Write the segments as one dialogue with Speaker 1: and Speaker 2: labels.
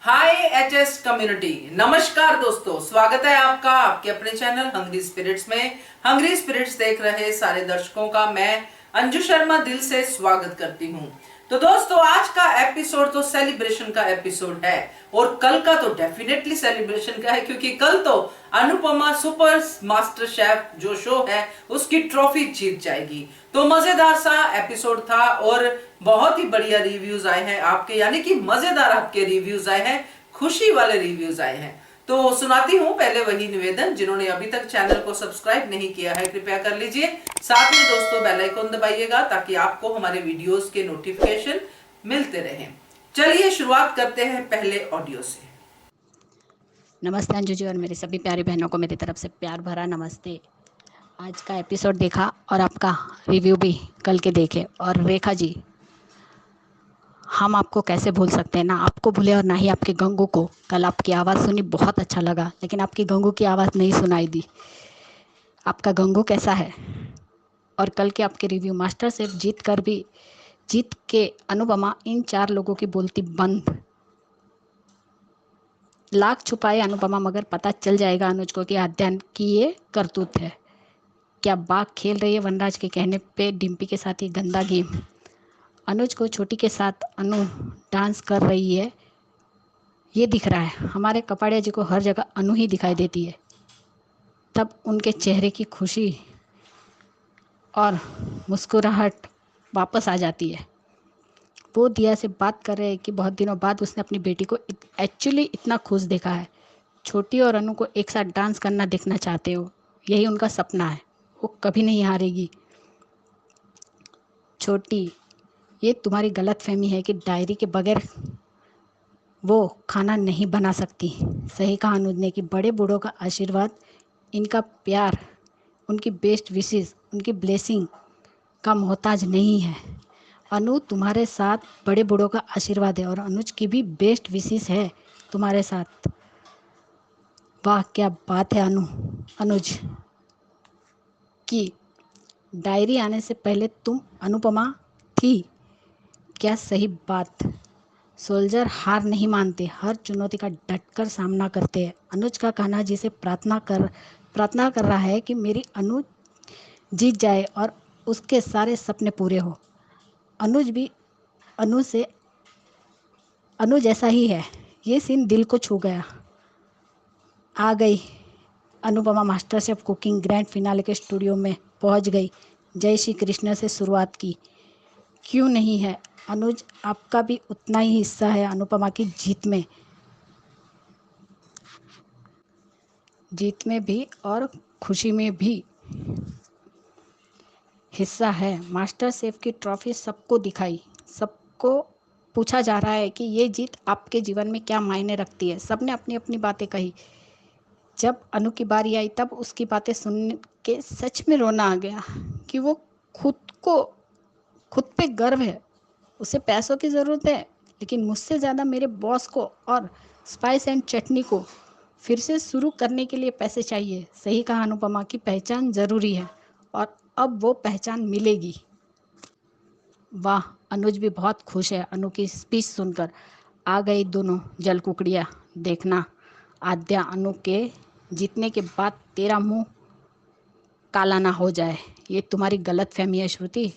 Speaker 1: हाय HS community. नमस्कार दोस्तों, स्वागत है आपका आपके अपने चैनल हंग्री स्पिरिट्स में। हंग्री स्पिरिट्स देख रहे सारे दर्शकों का मैं अंजू शर्मा दिल से स्वागत करती हूँ। तो दोस्तों, आज का एपिसोड तो सेलिब्रेशन का एपिसोड है और कल का तो डेफिनेटली सेलिब्रेशन का है, क्योंकि कल तो अनुपमा सुपर मास्टर शेफ जो शो है उसकी ट्रॉफी जीत जाएगी। तो मजेदार सा एपिसोड था और बहुत ही बढ़िया रिव्यूज आए हैं आपके, यानी कि मजेदार आपके रिव्यूज आए हैं, खुशी वाले रिव्यूज आए हैं। तो सुनाती हूँ पहले वही निवेदन, जिन्होंने अभी तक चैनल को सब्सक्राइब नहीं किया है कृपया कर लीजिए। साथ में दोस्तों बेल आइकन दबाइएगा ताकि आपको हमारे वीडियोस के नोटिफिकेशन मिलते रहें। चलिए शुरुआत करते हैं पहले ऑडियो से।
Speaker 2: नमस्ते अंजू जी और मेरी सभी प्यारी बहनों को मेरी तरफ से प्यार भरा नमस्ते। आज का एपिसोड देखा और आपका रिव्यू भी कल के देखे। और रेखा जी, हम आपको कैसे भूल सकते हैं, ना आपको भूले और ना ही आपके गंगू को। कल आपकी आवाज़ सुनी, बहुत अच्छा लगा, लेकिन आपकी गंगू की आवाज़ नहीं सुनाई दी। आपका गंगू कैसा है? और कल के आपके रिव्यू, मास्टर शेफ जीत के अनुपमा इन 4 लोगों की बोलती बंद। लाख छुपाए अनुपमा, मगर पता चल जाएगा अनुज को कि अध्ययन की ये करतूत है। क्या बाघ खेल रही है वनराज के कहने पे डिम्पी के साथ ये गंदा गेम? अनुज को छोटी के साथ अनु डांस कर रही है ये दिख रहा है। हमारे कपाड़िया जी को हर जगह अनु ही दिखाई देती है, तब उनके चेहरे की खुशी और मुस्कुराहट वापस आ जाती है। वो दिया से बात कर रहे हैं कि बहुत दिनों बाद उसने अपनी बेटी को एक्चुअली इतना खुश देखा है। छोटी और अनु को एक साथ डांस करना देखना चाहते हो, यही उनका सपना है। वो कभी नहीं हारेगी। छोटी, ये तुम्हारी गलतफहमी है कि डायरी के बगैर वो खाना नहीं बना सकती। सही कहा अनुज ने कि बड़े बूढ़ों का आशीर्वाद, इनका प्यार, उनकी बेस्ट विशेस, उनकी ब्लेसिंग का मोहताज नहीं है। अनु, तुम्हारे साथ बड़े बूढ़ों का आशीर्वाद है और अनुज की भी बेस्ट विशेस है तुम्हारे साथ। वाह क्या बात है अनुज की डायरी आने से पहले तुम अनुपमा थी क्या? सही बात। सोल्जर हार नहीं मानते, हर चुनौती का डटकर सामना करते हैं। अनुज का कहना जिसे प्रार्थना कर रहा है कि मेरी अनु जीत जाए और उसके सारे सपने पूरे हो। अनुज भी अनु जैसा ही है। ये सीन दिल को छू गया। आ गई Anupama master chef cooking grand finale के स्टूडियो में पहुंच गई। जय श्री कृष्ण से शुरुआत की। क्यों नहीं है अनुज, आपका भी उतना ही हिस्सा है अनुपमा की जीत में भी और खुशी में भी हिस्सा है। मास्टर शेफ की ट्रॉफी सबको दिखाई, सबको पूछा जा रहा है कि ये जीत आपके जीवन में क्या मायने रखती है। सबने अपनी अपनी बातें कही। जब अनु की बारी आई तब उसकी बातें सुन के सच में रोना आ गया कि वो खुद पे गर्व है। उसे पैसों की ज़रूरत है, लेकिन मुझसे ज़्यादा मेरे बॉस को और स्पाइस एंड चटनी को फिर से शुरू करने के लिए पैसे चाहिए। सही कहा अनुपमा की पहचान ज़रूरी है और अब वो पहचान मिलेगी। वाह, अनुज भी बहुत खुश है अनु की स्पीच सुनकर। आ गई दोनों जल कुकड़ियाँ देखना। आद्या, अनु के जीतने के बाद तेरा मुंह काला ना हो जाए, ये तुम्हारी गलत फहमी है श्रुति।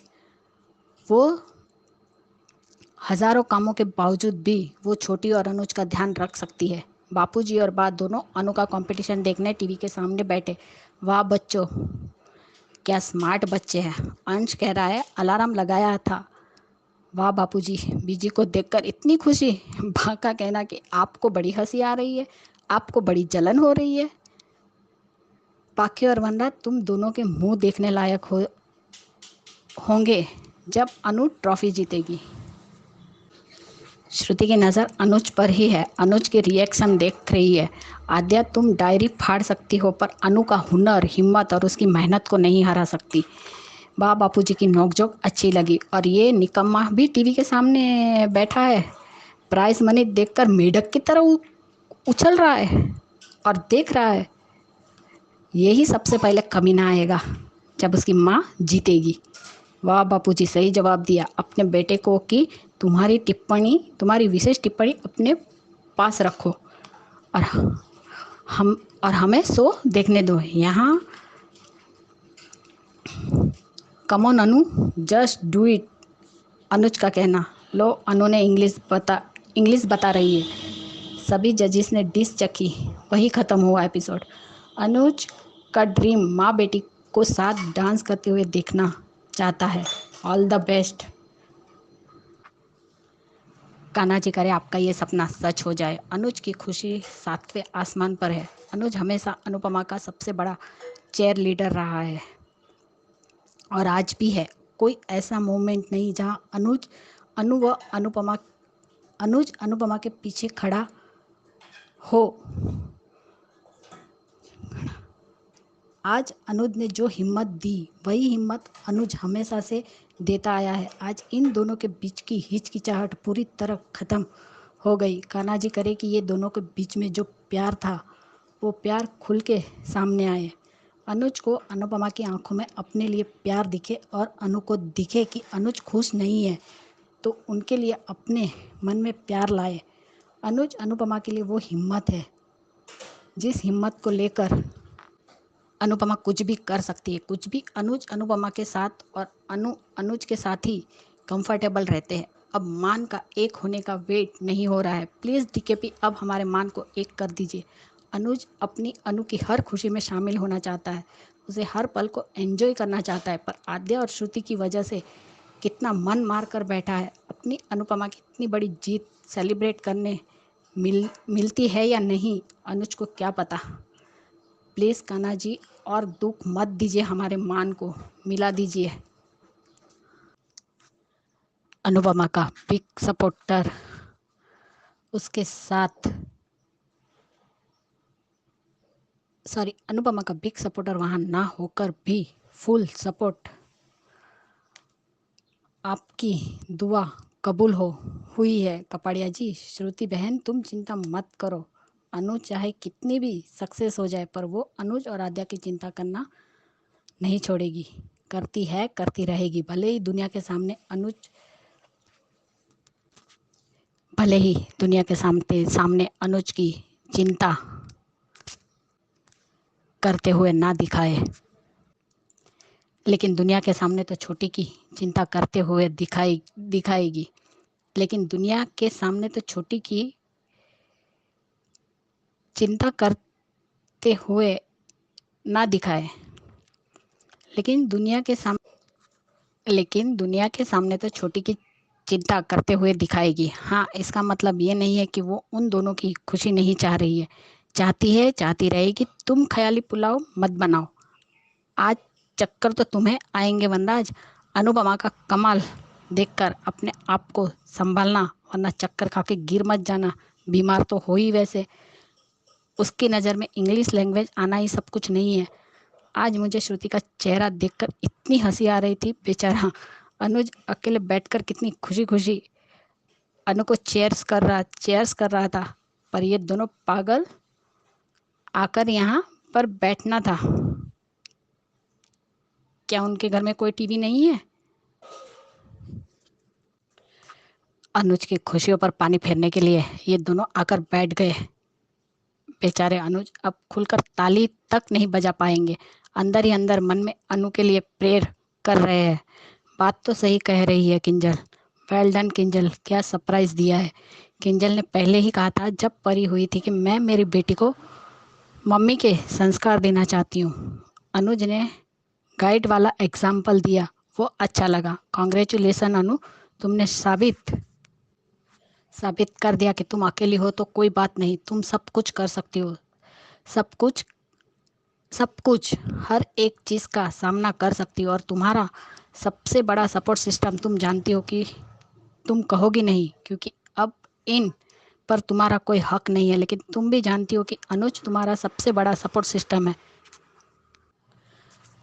Speaker 2: वो हजारों कामों के बावजूद भी वो छोटी और अनुज का ध्यान रख सकती है। बापूजी और बा दोनों अनु का कंपटीशन देखने टीवी के सामने बैठे। वाह बच्चों, क्या स्मार्ट बच्चे हैं। अंश कह रहा है अलार्म लगाया था। वाह बापूजी, बीजी को देखकर इतनी खुशी। बा का कहना कि आपको बड़ी हंसी आ रही है, आपको बड़ी जलन हो रही है। पाखे और वनराज, तुम दोनों के मुंह देखने लायक होंगे जब अनु ट्रॉफी जीतेगी। श्रुति की नज़र अनुज पर ही है, अनुज के रिएक्शन देख रही है। आद्या, तुम डायरी फाड़ सकती हो पर अनु का हुनर, हिम्मत और उसकी मेहनत को नहीं हरा सकती। बापूजी की नोकझोंक अच्छी लगी। और ये निकम्मा भी टीवी के सामने बैठा है, प्राइज मनी देखकर मेढक की तरह उछल रहा है और देख रहा है। यही सबसे पहले कमीना आएगा जब उसकी माँ जीतेगी। वाह बापूजी, सही जवाब दिया अपने बेटे को कि तुम्हारी विशेष टिप्पणी अपने पास रखो और हमें शो देखने दो। यहाँ come on Anu, just do it, Anuj का कहना। लो अनु ने इंग्लिश बता रही है। सभी जजिस ने डिश चखी। वही ख़त्म हुआ एपिसोड। अनुज का ड्रीम माँ बेटी को साथ डांस करते हुए देखना चाहता है। All the best. Kanha ji करे आपका ये सपना सच हो जाए। अनुज की खुशी 7वें आसमान पर है। अनुज हमेशा अनुपमा का सबसे बड़ा चेयर लीडर रहा है और आज भी है। कोई ऐसा मोमेंट नहीं जहां अनुज अनुपमा के पीछे खड़ा हो। आज अनुज ने जो हिम्मत दी वही हिम्मत अनुज हमेशा से देता आया है। आज इन दोनों के बीच की हिचकिचाहट पूरी तरह खत्म हो गई। कान्हा जी करे कि ये दोनों के बीच में जो प्यार था वो प्यार खुल के सामने आए। अनुज को अनुपमा की आंखों में अपने लिए प्यार दिखे और अनु को दिखे कि अनुज खुश नहीं है तो उनके लिए अपने मन में प्यार लाए। अनुज अनुपमा के लिए वो हिम्मत है जिस हिम्मत को लेकर अनुपमा कुछ भी कर सकती है। कुछ भी अनुज अनुपमा के साथ और अनुज के साथ ही कंफर्टेबल रहते हैं। अब मान का एक होने का वेट नहीं हो रहा है। प्लीज़ डीकेपी अब हमारे मान को एक कर दीजिए। अनुज अपनी अनु की हर खुशी में शामिल होना चाहता है। उसे हर पल को एंजॉय करना चाहता है। पर आद्या और श्रुति की वजह से कितना मन मार कर बैठा है। अपनी अनुपमा की इतनी बड़ी जीत सेलिब्रेट करने मिलती है या नहीं, अनुज को क्या पता। प्लीज़ कान्हा जी और दुख मत दीजिए, हमारे मान को मिला दीजिए। अनुपमा का बिग सपोर्टर उसके साथ अनुपमा का बिग सपोर्टर वहां ना होकर भी फुल सपोर्ट। आपकी दुआ कबूल हुई है कपाड़िया जी। श्रुति बहन तुम चिंता मत करो। अनुज चाहे कितनी भी सक्सेस हो जाए पर वो अनुज और आद्या की चिंता करना नहीं छोड़ेगी। करती है, करती रहेगी। भले ही दुनिया के सामने अनुज की चिंता करते हुए ना दिखाए, लेकिन दुनिया के सामने तो छोटी की चिंता करते हुए दिखाएगी। लेकिन दुनिया के सामने तो छोटी की चिंता करते हुए ना दिखाए, लेकिन दुनिया के सामने तो छोटी की चिंता करते हुए दिखाएगी। हाँ, इसका मतलब ये नहीं है कि वो उन दोनों की खुशी नहीं चाह रही है। चाहती है, चाहती रहेगी। तुम ख्याली पुलाव मत बनाओ। आज चक्कर तो तुम्हें आएंगे वनराज। अनुपमा का कमाल देखकर अपने आप को संभालना, वरना चक्कर खा के गिर मत जाना। बीमार तो हो ही वैसे। उसकी नज़र में इंग्लिश लैंग्वेज आना ही सब कुछ नहीं है। आज मुझे श्रुति का चेहरा देखकर इतनी हंसी आ रही थी। बेचारा अनुज अकेले बैठकर कितनी खुशी खुशी अनु को चेयर्स कर रहा था। पर ये दोनों पागल आकर यहाँ पर बैठना था। क्या उनके घर में कोई टीवी नहीं है? अनुज की खुशियों पर पानी फेरने के लिए ये दोनों आकर बैठ गए। बेचारे अनुज अब खुलकर ताली तक नहीं बजा पाएंगे। अंदर ही अंदर मन में अनु के लिए प्रेयर कर रहे हैं। बात तो सही कह रही है किंजल। वेल डन किंजल, क्या सरप्राइज दिया है। किंजल ने पहले ही कहा था जब परी हुई थी कि मैं मेरी बेटी को मम्मी के संस्कार देना चाहती हूँ। अनुज ने गाइड वाला एग्जाम्पल दिया, वो अच्छा लगा। कॉन्ग्रेचुलेसन अनु, तुमने साबित कर दिया कि तुम अकेली हो तो कोई बात नहीं, तुम सब कुछ कर सकती हो। सब कुछ हर एक चीज़ का सामना कर सकती हो। और तुम्हारा सबसे बड़ा सपोर्ट सिस्टम, तुम जानती हो कि तुम कहोगी नहीं क्योंकि अब इन पर तुम्हारा कोई हक नहीं है, लेकिन तुम भी जानती हो कि अनुज तुम्हारा सबसे बड़ा सपोर्ट सिस्टम है।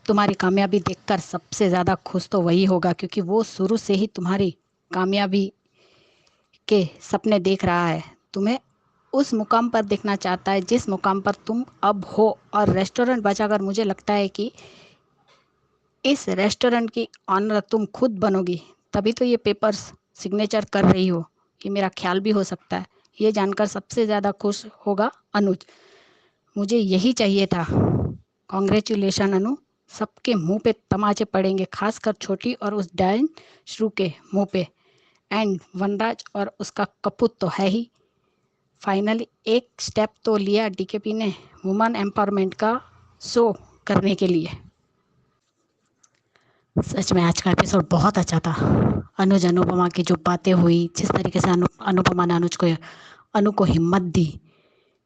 Speaker 2: तुम्हारी कामयाबी देखकर सबसे ज़्यादा खुश तो वही होगा क्योंकि वो शुरू से ही तुम्हारी कामयाबी के सपने देख रहा है। तुम्हें उस मुकाम पर देखना चाहता है जिस मुकाम पर तुम अब हो। और रेस्टोरेंट बचाकर मुझे लगता है कि इस रेस्टोरेंट की ऑनर तुम खुद बनोगी। तभी तो ये पेपर्स सिग्नेचर कर रही हो। ये मेरा ख्याल भी हो सकता है। ये जानकर सबसे ज़्यादा खुश होगा अनुज। मुझे यही चाहिए था। कॉन्ग्रेचुलेशन अनु। सबके मुंह पे तमाचे पड़ेंगे, खासकर छोटी और उस डायन श्रू के मुंह पे। एंड वनराज और उसका कपूत तो है ही। फाइनली एक स्टेप तो लिया डीकेपी ने वुमेन एम्पावरमेंट का शो करने के लिए। सच में आज का एपिसोड बहुत अच्छा था। अनुज अनुपमा की जो बातें हुई, जिस तरीके से अनुपमा ने अनु को हिम्मत दी,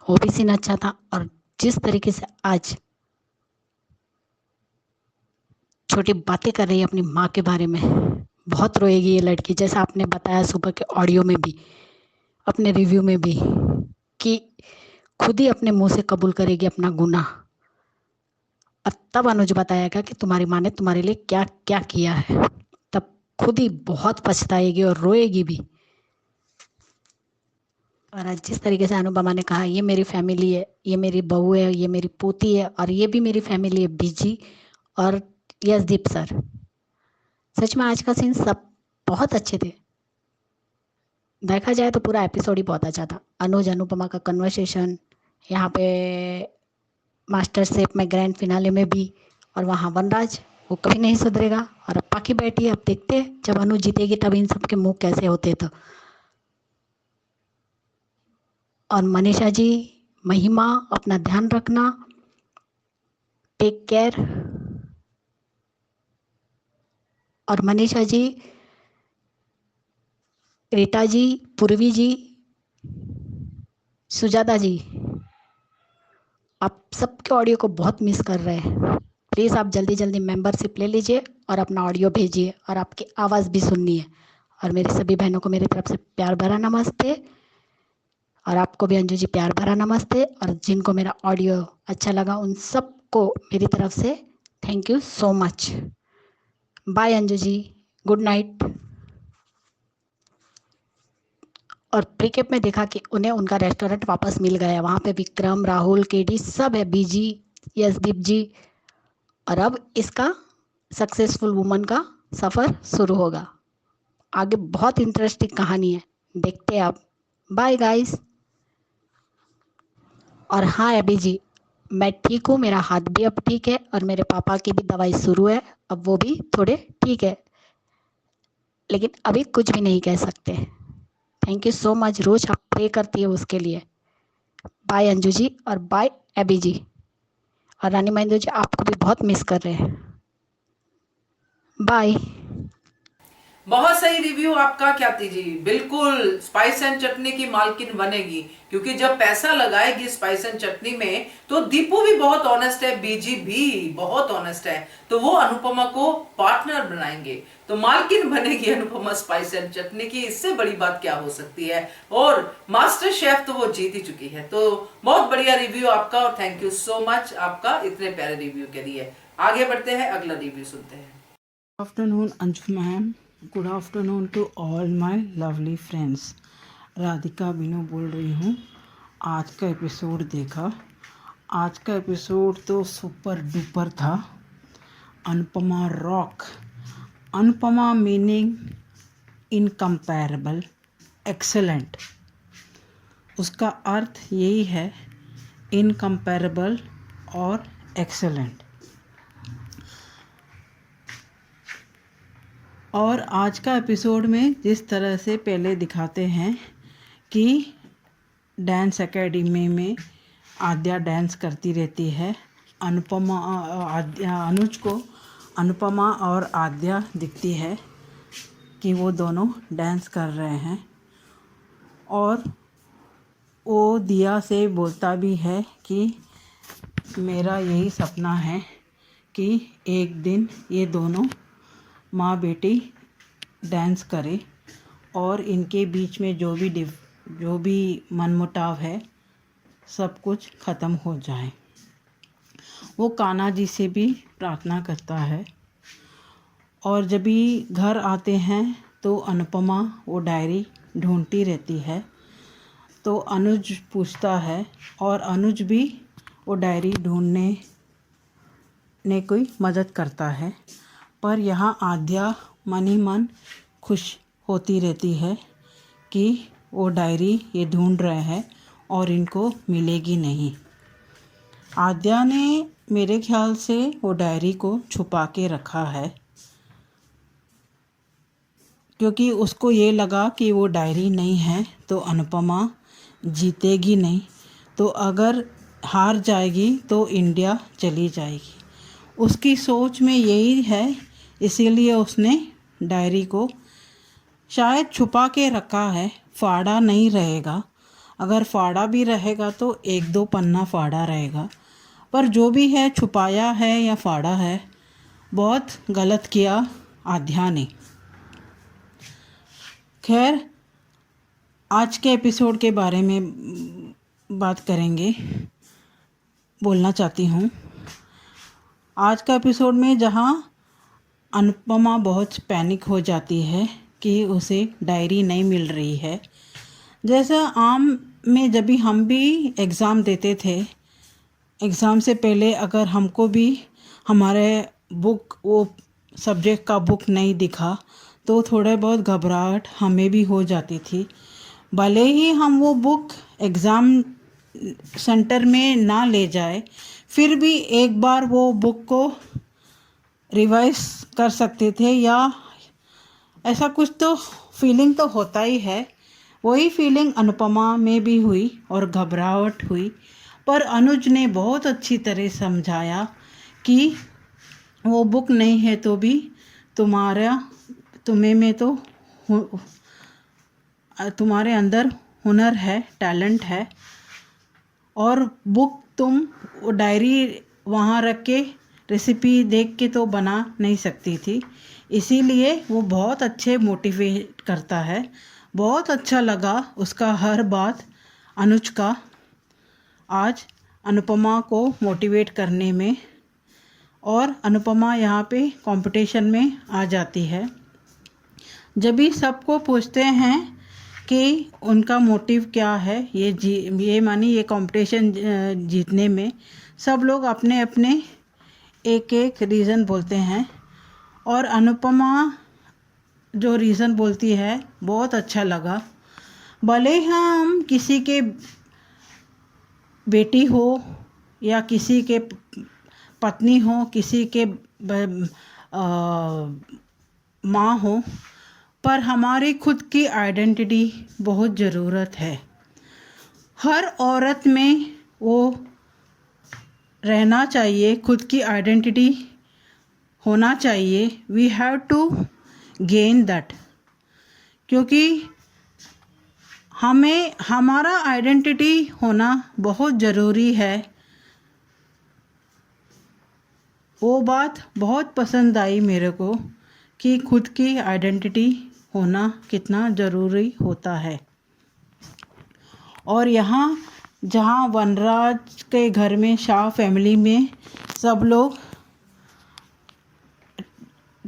Speaker 2: वो भी सीन अच्छा था। और जिस तरीके से आज छोटी बातें कर रही है अपनी माँ के बारे में, बहुत रोएगी ये लड़की, जैसा आपने बताया सुबह के ऑडियो में भी, अपने रिव्यू में भी, कि खुद ही अपने मुंह से कबूल करेगी अपना गुनाह। और तब अनुज बताएगा कि तुम्हारी माँ ने तुम्हारे लिए क्या क्या किया है। तब खुद ही बहुत पछताएगी और रोएगी भी। और आज जिस तरीके से अनुपमा ने कहा, ये मेरी फैमिली है, ये मेरी बहू है, ये मेरी पोती है, और ये भी मेरी फैमिली है, बीजी और यशदीप सर। सच में आज का सीन सब बहुत अच्छे थे। देखा जाए तो पूरा एपिसोड ही बहुत अच्छा था। अनुज अनुपमा का कन्वर्सेशन, यहाँ पे मास्टर शेफ में ग्रैंड फिनाले में भी, और वहाँ वनराज, वो कभी नहीं सुधरेगा। और अब पाकी बैठी है, अब देखते हैं जब अनु जीतेगी तब इन सब के मुंह कैसे होते। तो और मनीषा जी, महिमा, अपना ध्यान रखना, टेक केयर। और मनीषा जी, रीटा जी, पूर्वी जी, सुजाता जी, आप सबके ऑडियो को बहुत मिस कर रहे हैं। प्लीज़ आप जल्दी जल्दी मेंबरशिप ले लीजिए और अपना ऑडियो भेजिए, और आपकी आवाज़ भी सुननी है। और मेरी सभी बहनों को मेरी तरफ से प्यार भरा नमस्ते, और आपको भी अंजू जी प्यार भरा नमस्ते। और जिनको मेरा ऑडियो अच्छा लगा उन सबको मेरी तरफ से thank you so much. Bye Anju ji, good night. और प्रीकेप में देखा कि उन्हें उनका रेस्टोरेंट वापस मिल गया। वहाँ पे विक्रम, राहुल, केडी सब है, बीजी, यशदीप जी। और अब इसका सक्सेसफुल वुमन का सफ़र शुरू होगा। आगे बहुत इंटरेस्टिंग कहानी है, देखते हैं आप। Bye guys. और हाँ अभी जी, मैं ठीक हूँ, मेरा हाथ भी अब ठीक है, और मेरे पापा की भी दवाई शुरू है, अब वो भी थोड़े ठीक है, लेकिन अभी कुछ भी नहीं कह सकते। Thank you so much. रोज आप प्रे करती है उसके लिए। बाय अंजू जी, और बाय एबी जी। और रानी महेंद्र जी, आपको भी बहुत मिस कर रहे हैं। बाय।
Speaker 1: बहुत सही रिव्यू आपका ख्याति जी। बिल्कुल स्पाइस एंड चटनी की मालकिन बनेगी, क्योंकि जब पैसा लगाएगी स्पाइस एंड चटनी में तो दीपू भी बहुत ऑनेस्ट है, बीजी भी बहुत ऑनेस्ट है, तो वो अनुपमा को पार्टनर बनाएंगे, तो मालकिन बनेगी अनुपमा स्पाइस एंड चटनी की। इससे बड़ी बात क्या हो सकती है। और मास्टर शेफ तो वो जीत ही चुकी है। तो बहुत बढ़िया रिव्यू आपका, और थैंक यू सो मच आपका इतने प्यारे रिव्यू के लिए। आगे बढ़ते हैं, अगला रिव्यू सुनते हैं।
Speaker 3: Afternoon Anju ma'am, good afternoon to all my lovely friends. Radhika Binu बोल रही हूँ। आज का एपिसोड देखा, आज का एपिसोड तो सुपर डुपर था। Anupama rock. Anupama meaning incomparable, excellent. उसका अर्थ यही है, इनकम्पैरेबल और एक्सेलेंट। और आज का एपिसोड में जिस तरह से पहले दिखाते हैं कि डांस एकेडमी में आद्या डांस करती रहती है, अनुज को अनुपमा और आद्या दिखती है कि वो दोनों डांस कर रहे हैं, और वो दिया से बोलता भी है कि मेरा यही सपना है कि एक दिन ये दोनों माँ बेटी डांस करे और इनके बीच में जो भी मनमुटाव है सब कुछ ख़त्म हो जाए। वो कान्हा जी से भी प्रार्थना करता है। और जब भी घर आते हैं तो अनुपमा वो डायरी ढूंढती रहती है, तो अनुज पूछता है और अनुज भी वो डायरी ढूंढने ने कोई मदद करता है। पर यहाँ आद्या मन ही मन खुश होती रहती है कि वो डायरी ये ढूंढ रहे हैं और इनको मिलेगी नहीं। आद्या ने मेरे ख्याल से वो डायरी को छुपा के रखा है, क्योंकि उसको ये लगा कि वो डायरी नहीं है तो अनुपमा जीतेगी नहीं, तो अगर हार जाएगी तो इंडिया चली जाएगी। उसकी सोच में यही है, इसीलिए उसने डायरी को शायद छुपा के रखा है। फाड़ा नहीं रहेगा, अगर फाड़ा भी रहेगा तो 1-2 पन्ना फाड़ा रहेगा, पर जो भी है छुपाया है या फाड़ा है, बहुत गलत किया आध्या ने। खैर, आज के एपिसोड के बारे में बात करेंगे, बोलना चाहती हूँ। आज का एपिसोड में जहाँ अनुपमा बहुत पैनिक हो जाती है कि उसे डायरी नहीं मिल रही है। जैसा आम में जब भी हम भी एग्ज़ाम देते थे, एग्ज़ाम से पहले अगर हमको भी हमारे बुक वो सब्जेक्ट का बुक नहीं दिखा तो थोड़ा बहुत घबराहट हमें भी हो जाती थी। भले ही हम वो बुक एग्ज़ाम सेंटर में ना ले जाए, फिर भी एक बार वो बुक को रिवाइज कर सकते थे, या ऐसा कुछ तो फीलिंग तो होता ही है। वही फीलिंग अनुपमा में भी हुई और घबराहट हुई, पर अनुज ने बहुत अच्छी तरह समझाया कि वो बुक नहीं है तो भी तुम्हें में तो तुम्हारे अंदर हुनर है, टैलेंट है, और बुक तुम वो डायरी वहाँ रख के रेसिपी देख के तो बना नहीं सकती थी। इसीलिए वो बहुत अच्छे मोटिवेट करता है। बहुत अच्छा लगा उसका हर बात अनुज का आज अनुपमा को मोटिवेट करने में, और अनुपमा यहाँ पे कंपटीशन में आ जाती है। जब भी सबको पूछते हैं कि उनका मोटिव क्या है ये कंपटीशन जीतने में, सब लोग अपने अपने एक एक रीज़न बोलते हैं, और अनुपमा जो रीज़न बोलती है बहुत अच्छा लगा। भले हम किसी के बेटी हो या किसी के पत्नी हो, किसी के माँ हो, पर हमारी खुद की आइडेंटिटी बहुत ज़रूरत है। हर औरत में वो रहना चाहिए, खुद की आइडेंटिटी होना चाहिए। We have to gain that, क्योंकि हमें हमारा आइडेंटिटी होना बहुत ज़रूरी है। वो बात बहुत पसंद आई मेरे को कि खुद की आइडेंटिटी होना कितना ज़रूरी होता है। और यहाँ जहाँ वनराज के घर में, शाह फैमिली में, सब लोग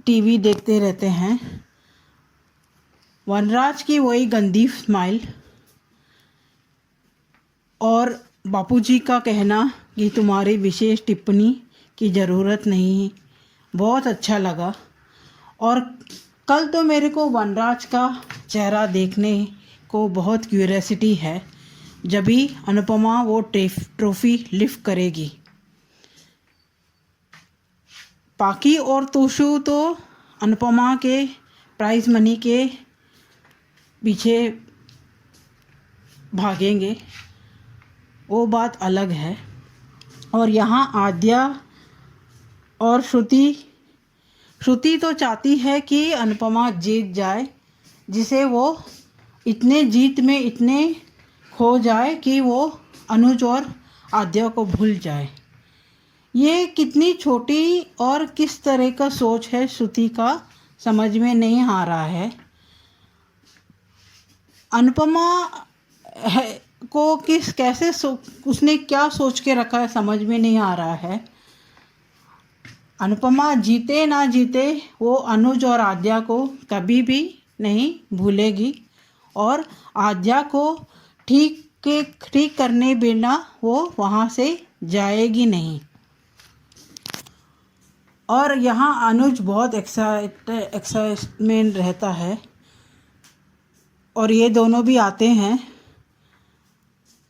Speaker 3: टीवी देखते रहते हैं, वनराज की वही गंदी स्माइल और बापूजी का कहना कि तुम्हारी विशेष टिप्पणी की ज़रूरत नहीं, बहुत अच्छा लगा। और कल तो मेरे को वनराज का चेहरा देखने को बहुत क्यूरियोसिटी है, जब भी अनुपमा वो ट्रॉफ़ी लिफ्ट करेगी। पाकी और तोशु तो अनुपमा के प्राइज़ मनी के पीछे भागेंगे, वो बात अलग है। और यहाँ आद्या और श्रुति तो चाहती है कि अनुपमा जीत जाए, जिसे वो इतने जीत में इतने खो जाए कि वो अनुज और आद्या को भूल जाए। ये कितनी छोटी और किस तरह का सोच है श्रुति का, समझ में नहीं आ रहा है। अनुपमा को उसने क्या सोच के रखा है, समझ में नहीं आ रहा है। अनुपमा जीते ना जीते वो अनुज और आद्या को कभी भी नहीं भूलेगी, और आद्या को ठीक करने बिना वो वहाँ से जाएगी नहीं। और यहाँ अनुज बहुत एक्साइटमेंट रहता है और ये दोनों भी आते हैं।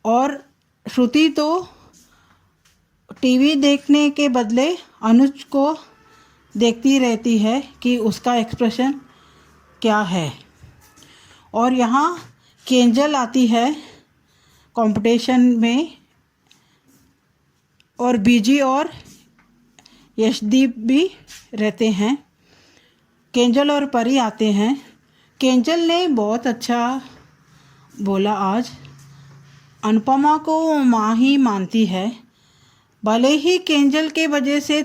Speaker 3: और श्रुति तो टीवी देखने के बदले अनुज को देखती रहती है कि उसका एक्सप्रेशन क्या है। और यहाँ केंजल आती है कंपटीशन में, और बीजी और यशदीप भी रहते हैं। केंजल और परी आते हैं। केंजल ने बहुत अच्छा बोला आज। अनुपमा को माँ ही मानती है। भले ही केंजल के वजह से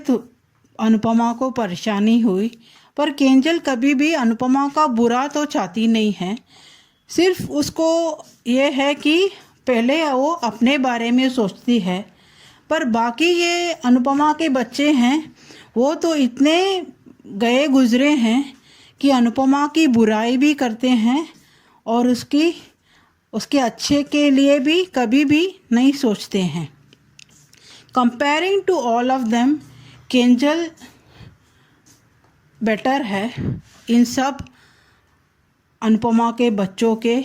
Speaker 3: अनुपमा को परेशानी हुई, पर केंजल कभी भी अनुपमा का बुरा तो चाहती नहीं है। सिर्फ उसको ये है कि पहले वो अपने बारे में सोचती है, पर बाकी ये अनुपमा के बच्चे हैं वो तो इतने गए गुजरे हैं कि अनुपमा की बुराई भी करते हैं और उसके अच्छे के लिए भी कभी भी नहीं सोचते हैं। Comparing to all of them, Kinjal better है इन सब अनुपमा के बच्चों के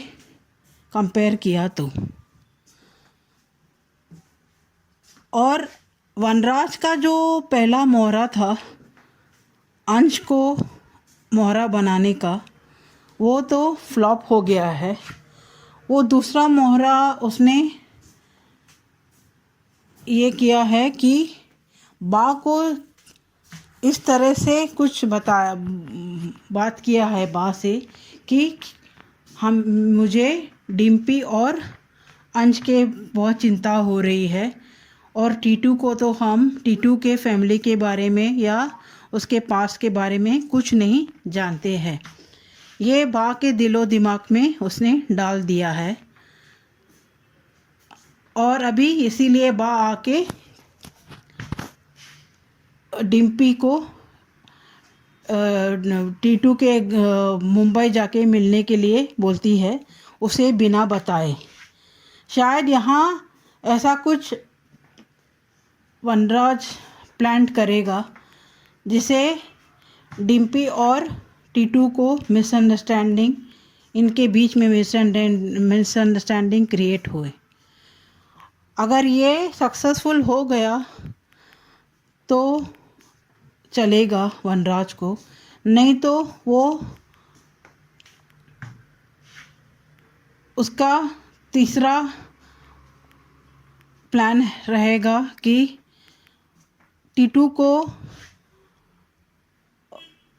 Speaker 3: कंपेयर किया तो। और वनराज का जो पहला मोहरा था अंश को मोहरा बनाने का, वो तो फ्लॉप हो गया है। वो दूसरा मोहरा उसने ये किया है कि बा को इस तरह से कुछ बात किया है बा से कि मुझे डिम्पी और अंश के बहुत चिंता हो रही है, और टीटू को तो हम टीटू के फैमिली के बारे में या उसके पास के बारे में कुछ नहीं जानते हैं। ये बा के दिलो दिमाग में उसने डाल दिया है, और अभी इसीलिए बा आके डिम्पी को टीटू के मुंबई जाके मिलने के लिए बोलती है, उसे बिना बताए। शायद यहाँ ऐसा कुछ वनराज प्लान करेगा जिसे डिम्पी और टीटू को मिसअंडरस्टैंडिंग, इनके बीच में मिसअंडरस्टैंडिंग क्रिएट हुए। अगर ये सक्सेसफुल हो गया तो चलेगा वनराज को, नहीं तो वो उसका तीसरा प्लान रहेगा कि टीटू को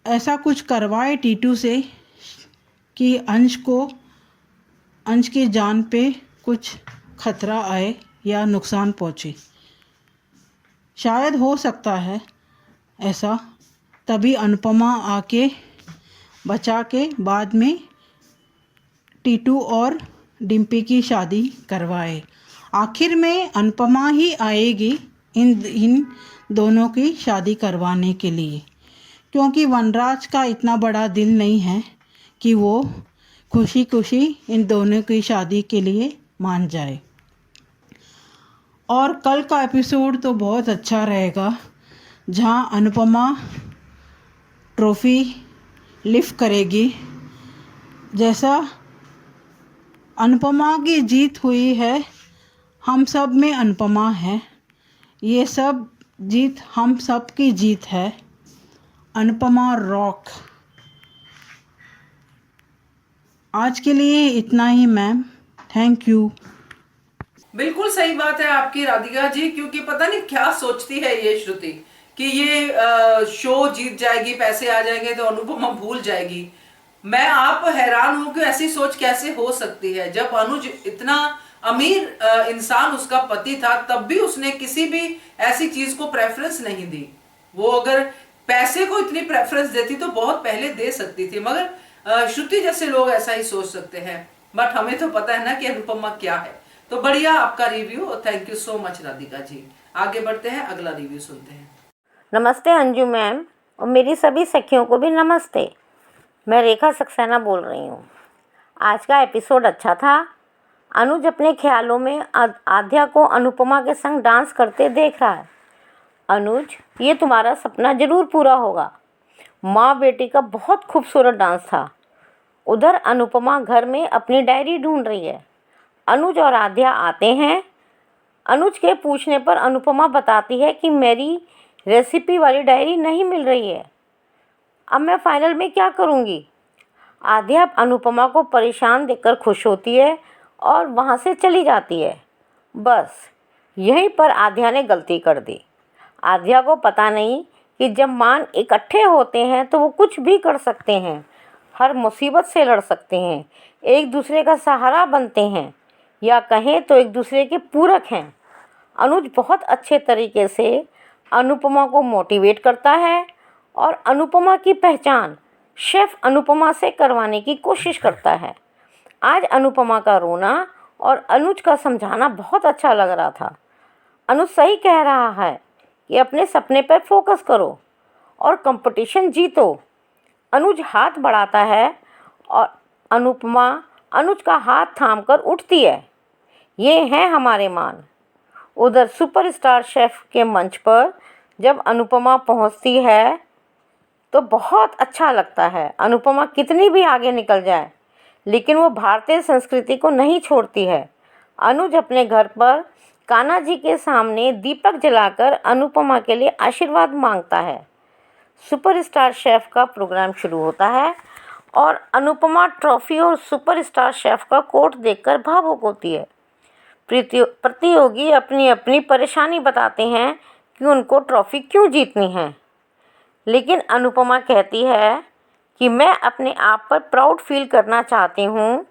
Speaker 3: ऐसा कुछ करवाए टीटू से कि अंश की जान पे कुछ खतरा आए या नुकसान पहुँचे। शायद हो सकता है ऐसा, तभी अनुपमा आके बचा के बाद में टीटू और डिम्पी की शादी करवाए। आखिर में अनुपमा ही आएगी इन दोनों की शादी करवाने के लिए, क्योंकि वनराज का इतना बड़ा दिल नहीं है कि वो खुशी खुशी इन दोनों की शादी के लिए मान जाए। और कल का एपिसोड तो बहुत अच्छा रहेगा, जहाँ अनुपमा ट्रॉफ़ी लिफ्ट करेगी। जैसा अनुपमा की जीत हुई है, हम सब में अनुपमा है। ये सब जीत हम सब की जीत है। अनुपमा रॉक। आज के लिए इतना ही मैम, थैंक यू।
Speaker 1: बिल्कुल सही बात है आपकी राधिका जी, क्योंकि पता नहीं क्या सोचती है ये श्रुति कि ये शो जीत जाएगी, पैसे आ जाएंगे तो अनुपमा भूल जाएगी। मैं आप हैरान हूं कि ऐसी सोच कैसे हो सकती है। जब अनुज इतना अमीर इंसान उसका पति था, तब भी उसने किसी भी ऐसी चीज को प्रेफरेंस नहीं दी। वो अगर पैसे को इतनी प्रेफरेंस देती तो बहुत पहले दे सकती थी, मगर श्रुति जैसे लोग ऐसा ही सोच सकते हैं। बट हमें तो पता है ना कि अनुपमा क्या है। तो बढ़िया आपका रिव्यू, और thank you so much Radhika ji. आगे बढ़ते हैं, अगला रिव्यू सुनते हैं।
Speaker 4: नमस्ते अंजू मैम, और मेरी सभी सखियों को भी नमस्ते। मैं रेखा सक्सेना बोल रही हूँ। आज का एपिसोड अच्छा था। अनुज अपने ख्यालों में आद्या को अनुपमा के संग डांस करते देख रहा है। अनुज, ये तुम्हारा सपना ज़रूर पूरा होगा। माँ बेटी का बहुत खूबसूरत डांस था। उधर अनुपमा घर में अपनी डायरी ढूंढ रही है। अनुज और आद्या आते हैं। अनुज के पूछने पर अनुपमा बताती है कि मेरी रेसिपी वाली डायरी नहीं मिल रही है। अब मैं फाइनल में क्या करूँगी। आद्या अनुपमा को परेशान देखकर खुश होती है और वहाँ से चली जाती है। बस यहीं पर आद्या ने गलती कर दी। आद्या को पता नहीं कि जब मान इकट्ठे होते हैं तो वो कुछ भी कर सकते हैं, हर मुसीबत से लड़ सकते हैं, एक दूसरे का सहारा बनते हैं, या कहें तो एक दूसरे के पूरक हैं। अनुज बहुत अच्छे तरीके से अनुपमा को मोटिवेट करता है और अनुपमा की पहचान शेफ़ अनुपमा से करवाने की कोशिश करता है। आज अनुपमा का रोना और अनुज का समझाना बहुत अच्छा लग रहा था। अनुज सही कह रहा है कि अपने सपने पर फोकस करो और कंपटीशन जीतो। अनुज हाथ बढ़ाता है और अनुपमा अनुज का हाथ थामकर उठती है। ये हैं हमारे मान। उधर सुपरस्टार शेफ़ के मंच पर जब अनुपमा पहुंचती है तो बहुत अच्छा लगता है। अनुपमा कितनी भी आगे निकल जाए लेकिन वो भारतीय संस्कृति को नहीं छोड़ती है। अनुज अपने घर पर कान्हा जी के सामने दीपक जलाकर अनुपमा के लिए आशीर्वाद मांगता है। सुपरस्टार शेफ़ का प्रोग्राम शुरू होता है और अनुपमा ट्रॉफी और सुपरस्टार शेफ़ का कोट देखकर भावुक होती है। प्रतियोगी अपनी अपनी परेशानी बताते हैं कि उनको ट्रॉफी क्यों जीतनी है, लेकिन अनुपमा कहती है कि मैं अपने आप पर प्राउड फील करना चाहती हूँ।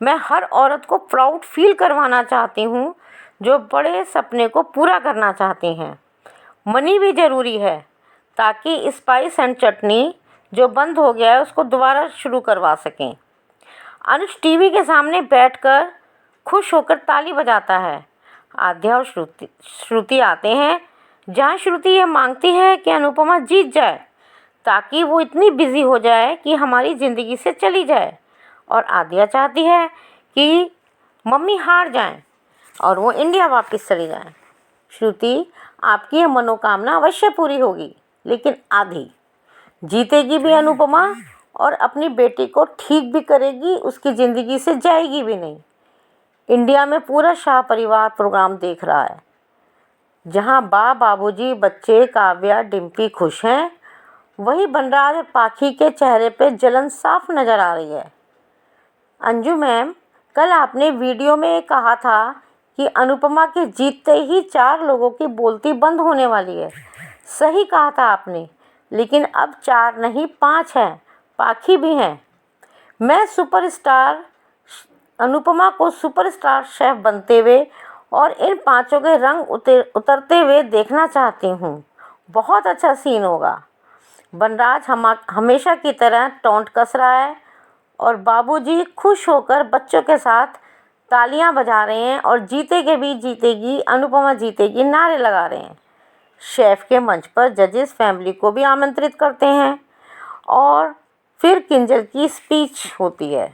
Speaker 4: मैं हर औरत को प्राउड फील करवाना चाहती हूँ जो बड़े सपने को पूरा करना चाहती हैं। मनी भी ज़रूरी है ताकि स्पाइस एंड चटनी जो बंद हो गया है उसको दोबारा शुरू करवा सकें। अनुज टीवी के सामने बैठकर खुश होकर ताली बजाता है। आद्या और श्रुति आते हैं, जहाँ श्रुति ये मांगती है कि अनुपमा जीत जाए ताकि वो इतनी बिजी हो जाए कि हमारी ज़िंदगी से चली जाए, और आद्या चाहती है कि मम्मी हार जाएं और वो इंडिया वापस चली जाएं। श्रुति, आपकी ये मनोकामना अवश्य पूरी होगी, लेकिन आधी। जीतेगी भी अनुपमा और अपनी बेटी को ठीक भी करेगी, उसकी ज़िंदगी से जाएगी भी नहीं। इंडिया में पूरा शाह परिवार प्रोग्राम देख रहा है, जहाँ बाबूजी, बच्चे, काव्या, डिम्पी खुश हैं, वही बनराज और पाखी के चेहरे पे जलन साफ नज़र आ रही है। अंजू मैम, कल आपने वीडियो में कहा था कि अनुपमा के जीतते ही 4 लोगों की बोलती बंद होने वाली है। सही कहा था आपने, लेकिन अब 4 नहीं 5 हैं, पाखी भी हैं। मैं अनुपमा को सुपरस्टार शेफ़ बनते हुए और इन 5 के रंग उतरते हुए देखना चाहती हूँ। बहुत अच्छा सीन होगा। बनराज हमेशा की तरह टोंट कस रहा है और बाबूजी खुश होकर बच्चों के साथ तालियां बजा रहे हैं और जीतेगी भी जीतेगी, अनुपमा जीतेगी नारे लगा रहे हैं। शेफ़ के मंच पर जजेस फैमिली को भी आमंत्रित करते हैं और फिर किंजल की स्पीच होती है।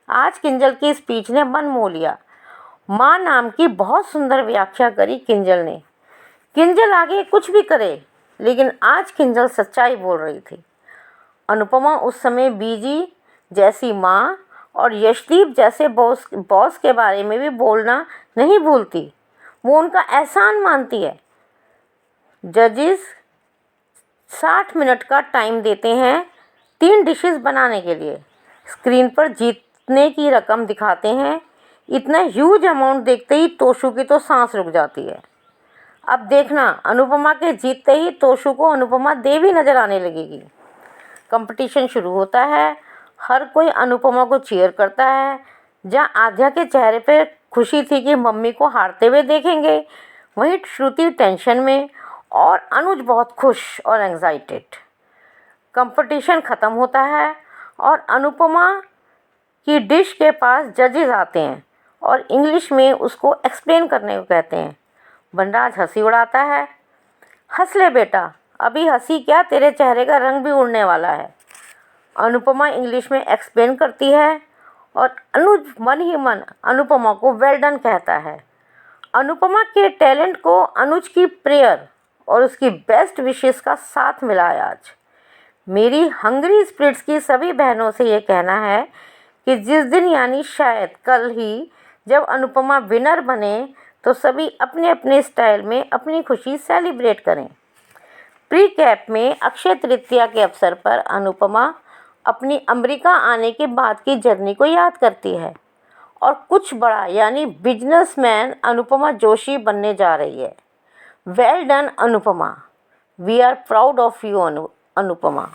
Speaker 4: आज किंजल की स्पीच ने मन मोह लिया। माँ नाम की बहुत सुंदर व्याख्या करी किंजल ने। किंजल आगे कुछ भी करे, लेकिन आज किंजल सच्चाई बोल रही थी। अनुपमा उस समय बीजी जैसी माँ और यशदीप जैसे बॉस के बारे में भी बोलना नहीं भूलती। वो उनका एहसान मानती है। जजेस 60 मिनट का टाइम देते हैं 3 डिशेस बनाने के लिए। स्क्रीन पर जीतने की रकम दिखाते हैं। इतना ह्यूज अमाउंट देखते ही तोशु की तो सांस रुक जाती है। अब देखना, अनुपमा के जीतते ही तोशु को अनुपमा देवी नज़र आने लगेगी। कंपटीशन शुरू होता है। हर कोई अनुपमा को चीयर करता है। जहाँ आद्या के चेहरे पे खुशी थी कि मम्मी को हारते हुए देखेंगे, वहीं श्रुति टेंशन में और अनुज बहुत खुश और एंग्जाइटेड। कंपटीशन ख़त्म होता है और अनुपमा की डिश के पास जजेस आते हैं और इंग्लिश में उसको एक्सप्लेन करने को कहते हैं। बनराज हंसी उड़ाता है। हंस ले बेटा, अभी हंसी क्या, तेरे चेहरे का रंग भी उड़ने वाला है। अनुपमा इंग्लिश में एक्सप्लेन करती है और अनुज मन ही मन अनुपमा को वेल डन कहता है। अनुपमा के टैलेंट को अनुज की प्रेयर और उसकी बेस्ट विशेस का साथ मिला है आज। मेरी हंग्री स्पिरिट्स की सभी बहनों से ये कहना है कि जिस दिन यानी शायद कल ही जब अनुपमा विनर बने तो सभी अपने अपने स्टाइल में अपनी खुशी सेलिब्रेट करें। प्री कैप में अक्षय तृतीया के अवसर पर अनुपमा अपनी अमेरिका आने के बाद की जर्नी को याद करती है और कुछ बड़ा यानी बिजनेसमैन अनुपमा जोशी बनने जा रही है। Well done Anupama, we are proud of you Anupama.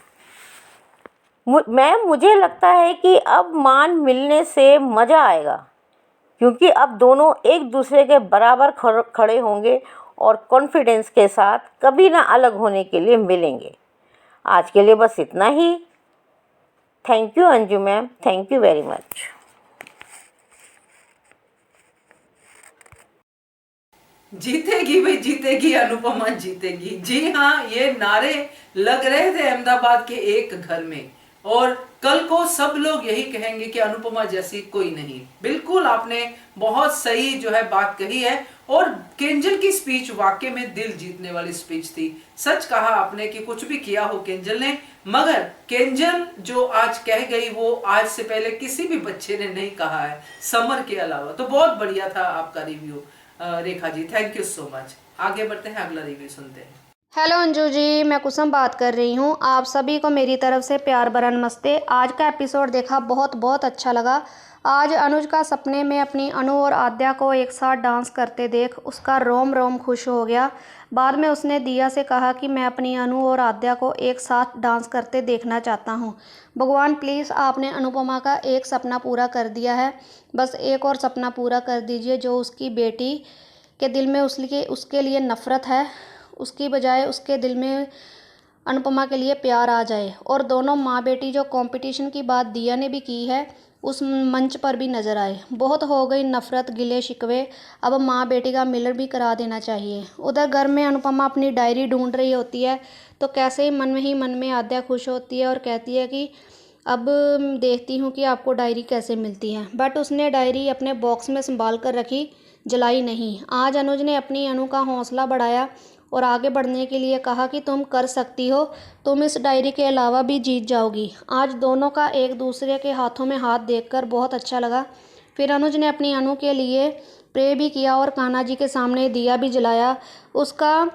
Speaker 4: मुझे लगता है कि अब मान मिलने से मज़ा आएगा, क्योंकि अब दोनों एक दूसरे के बराबर खड़े होंगे और कॉन्फिडेंस के साथ कभी ना अलग होने के लिए मिलेंगे। आज के लिए बस इतना ही। Thank you Anju ma'am, thank you very much.
Speaker 1: जीतेगी भाई जीतेगी, अनुपमा जीतेगी। जी हाँ, ये नारे लग रहे थे अहमदाबाद के एक घर में, और कल को सब लोग यही कहेंगे कि अनुपमा जैसी कोई नहीं। बिल्कुल आपने बहुत सही जो है बात कही है, और केंजल की स्पीच वाकई में दिल जीतने वाली स्पीच थी। सच कहा आपने कि कुछ भी किया हो केंजल ने, मगर केंजल जो आज कह गई वो आज से पहले किसी भी बच्चे ने नहीं कहा है समर के अलावा। तो बहुत बढ़िया था आपका review Rekha ji, thank you so much. आगे बढ़ते हैं, अगला रिव्यू सुनते हैं।
Speaker 5: हेलो अंजू जी, मैं कुसुम बात कर रही हूँ। आप सभी को मेरी तरफ से प्यार भरा नमस्ते। आज का एपिसोड देखा, बहुत बहुत अच्छा लगा। आज अनुज का सपने में अपनी अनु और आद्या को एक साथ डांस करते देख उसका रोम रोम खुश हो गया। बाद में उसने दिया से कहा कि मैं अपनी अनु और आद्या को एक साथ डांस करते देखना चाहता हूँ। भगवान प्लीज़, आपने अनुपमा का एक सपना पूरा कर दिया है, बस एक और सपना पूरा कर दीजिए। जो उसकी बेटी के दिल में उसके लिए नफ़रत है, उसकी बजाय उसके दिल में अनुपमा के लिए प्यार आ जाए, और दोनों माँ बेटी जो कंपटीशन की बात दिया ने भी की है उस मंच पर भी नज़र आए। बहुत हो गई नफ़रत गिले शिकवे, अब माँ बेटी का मिलन भी करा देना चाहिए। उधर घर में अनुपमा अपनी डायरी ढूंढ रही होती है तो कैसे ही मन में आद्या खुश होती है और कहती है कि अब देखती हूँ कि आपको डायरी कैसे मिलती है। बट उसने डायरी अपने बॉक्स में संभाल कर रखी, जलाई नहीं। आज अनुज ने अपनी अनु का हौसला बढ़ाया और आगे बढ़ने के लिए कहा कि तुम कर सकती हो, तुम इस डायरी के अलावा भी जीत जाओगी। आज दोनों का एक दूसरे के हाथों में हाथ देखकर बहुत अच्छा लगा। फिर अनुज ने अपनी अनु के लिए प्रे भी किया और कान्हा जी के सामने दिया भी जलाया। उसका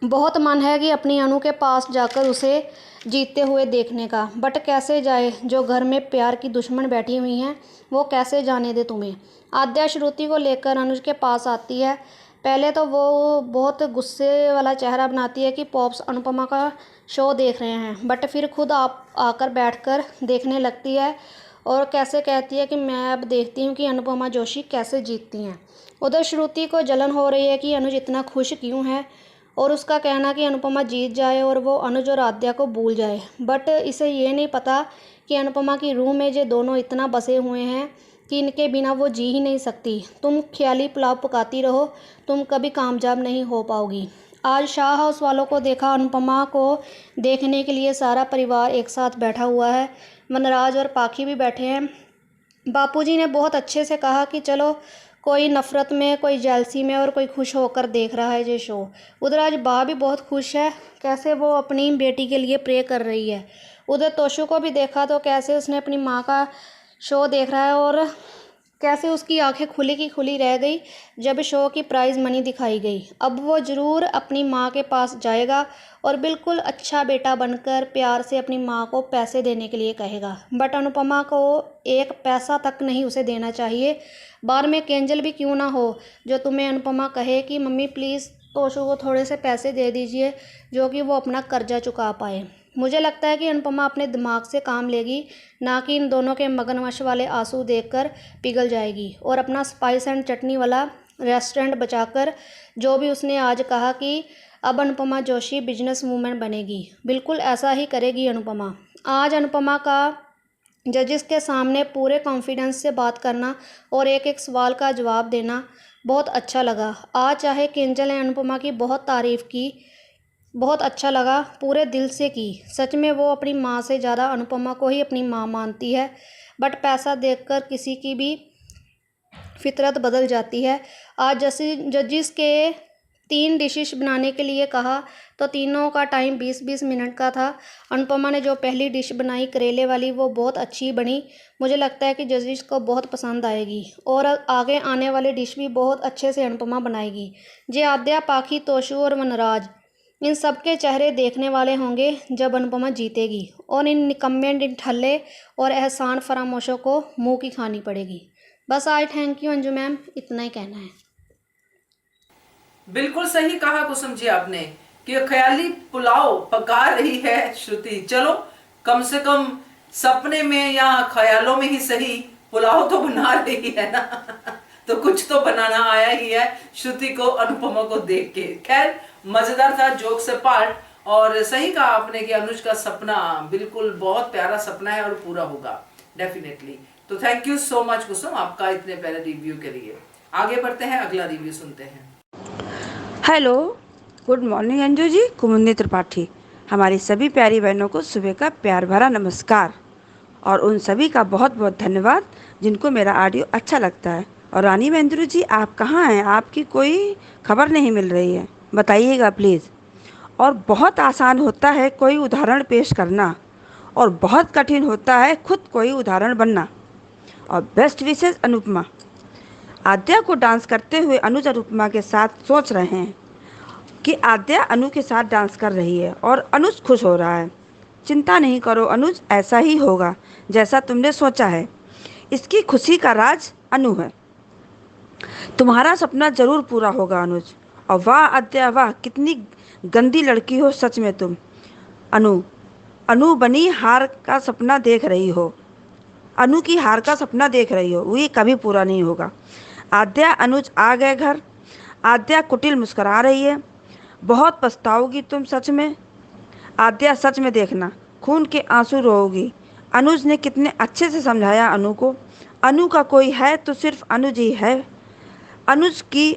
Speaker 5: बहुत मन है कि अपनी अनु के पास जाकर उसे जीतते हुए देखने का, बट कैसे जाए, जो घर में प्यार की दुश्मन बैठी हुई हैं वो कैसे जाने दे तुम्हें। आद्या श्रुति को लेकर अनुज के पास आती है। पहले तो वो बहुत गुस्से वाला चेहरा बनाती है कि पॉप्स अनुपमा का शो देख रहे हैं, बट फिर खुद आप आकर बैठकर देखने लगती है और कैसे कहती है कि मैं अब देखती हूँ कि अनुपमा जोशी कैसे जीतती हैं। उधर श्रुति को जलन हो रही है कि अनुज इतना खुश क्यों है, और उसका कहना कि अनुपमा जीत जाए और वो अनुज और आद्या को भूल जाए। बट इसे ये नहीं पता कि अनुपमा की रूह में ये दोनों इतना बसे हुए हैं कि इनके बिना वो जी ही नहीं सकती। तुम ख्याली पुलाव पकाती रहो, तुम कभी कामयाब नहीं हो पाओगी। आज शाह हाउस वालों को देखा, अनुपमा को देखने के लिए सारा परिवार एक साथ बैठा हुआ है। मनराज और पाखी भी बैठे हैं। बापूजी ने बहुत अच्छे से कहा कि चलो, कोई नफ़रत में, कोई जेलसी में और कोई खुश होकर देख रहा है ये शो। उधर आज बा भी बहुत खुश है, कैसे वो अपनी बेटी के लिए प्रे कर रही है। उधर तोशु को भी देखा तो कैसे उसने अपनी माँ का शो देख रहा है और कैसे उसकी आंखें खुली की खुली रह गई जब शो की प्राइज़ मनी दिखाई गई। अब वो ज़रूर अपनी माँ के पास जाएगा और बिल्कुल अच्छा बेटा बनकर प्यार से अपनी माँ को पैसे देने के लिए कहेगा। बट अनुपमा को एक पैसा तक नहीं उसे देना चाहिए। बाद में केंजल भी क्यों ना हो जो तुम्हें अनुपमा कहे कि मम्मी प्लीज़ तोशु को थोड़े से पैसे दे दीजिए जो कि वो अपना कर्जा चुका पाए। मुझे लगता है कि अनुपमा अपने दिमाग से काम लेगी, ना कि इन दोनों के मगनवश वाले आंसू देखकर पिघल जाएगी और अपना स्पाइस एंड चटनी वाला रेस्टोरेंट बचाकर, जो भी उसने आज कहा कि अब अनुपमा जोशी बिजनेस वूमेन बनेगी, बिल्कुल ऐसा ही करेगी अनुपमा। आज अनुपमा का जजेस के सामने पूरे कॉन्फिडेंस से बात करना और एक एक सवाल का जवाब देना बहुत अच्छा लगा। आज चाहे केंजल ने अनुपमा की बहुत तारीफ़ की, बहुत अच्छा लगा, पूरे दिल से की। सच में वो अपनी माँ से ज़्यादा अनुपमा को ही अपनी माँ मानती है। बट पैसा देखकर किसी की भी फितरत बदल जाती है। आज जजेस के 3 डिशेस बनाने के लिए कहा तो तीनों का टाइम 20-20 मिनट का था। अनुपमा ने जो पहली डिश बनाई करेले वाली वो बहुत अच्छी बनी। मुझे लगता है कि जजेस को बहुत पसंद आएगी और आगे आने वाली डिश भी बहुत अच्छे से अनुपमा बनाएगी। जे आद्या, पाखी, तोशु और वनराज, इन सब के चेहरे देखने वाले होंगे जब अनुपमा जीतेगी और इन निकम्मे, निठल्ले और एहसान फरामोशों को मुंह की खानी पड़ेगी। बस आज थैंक यू अंजू मैम, इतना ही कहना है।
Speaker 1: बिल्कुल सही कहा कुसुम जी आपने कि ख्याली पुलाव पका रही है श्रुति। चलो कम से कम सपने में या ख्यालों में ही सही पुलाव तो बना रही है ना तो कुछ तो बनाना आया ही है श्रुति को अनुपमा को देख के। खैर मजेदार था, जोक से पार्ट। और सही कहा आपने कि अनुज का सपना बिल्कुल बहुत प्यारा सपना है और पूरा होगा डेफिनेटली। तो थैंक यू सो मच कुसुम आपका इतने प्यारे रिव्यू के लिए। आगे बढ़ते हैं, अगला रिव्यू सुनते हैं।
Speaker 6: Hello, good morning Anju ji, कुमुदनी त्रिपाठी। हमारी सभी प्यारी बहनों को सुबह का प्यार भरा नमस्कार और उन सभी का बहुत बहुत धन्यवाद जिनको मेरा ऑडियो अच्छा लगता है। और रानी महेंद्रू जी, आप कहाँ हैं? आपकी कोई खबर नहीं मिल रही है, बताइएगा प्लीज़। और बहुत आसान होता है कोई उदाहरण पेश करना और बहुत कठिन होता है खुद कोई उदाहरण बनना। और बेस्ट विशेष अनुपमा। आद्या को डांस करते हुए अनुज अनुपमा के साथ सोच रहे हैं कि आद्या अनु के साथ डांस कर रही है और अनुज खुश हो रहा है। चिंता नहीं करो अनुज, ऐसा ही होगा जैसा तुमने सोचा है। इसकी खुशी का राज अनु है। तुम्हारा सपना जरूर पूरा होगा अनुज। और वाह आद्या, वाह कितनी गंदी लड़की हो सच में तुम। अनु बनी हार का सपना देख रही हो। अनु की हार का सपना देख रही हो, वो ये कभी पूरा नहीं होगा। आद्या, अनुज आ गए घर। आद्या कुटिल मुस्कुरा रही है। बहुत पछताओगी तुम सच में। आद्या सच में देखना, खून के आंसू रोओगी। अनुज ने कितने अच्छे से समझाया अनु को। अनु का कोई है तो सिर्फ अनुज ही है। अनुज की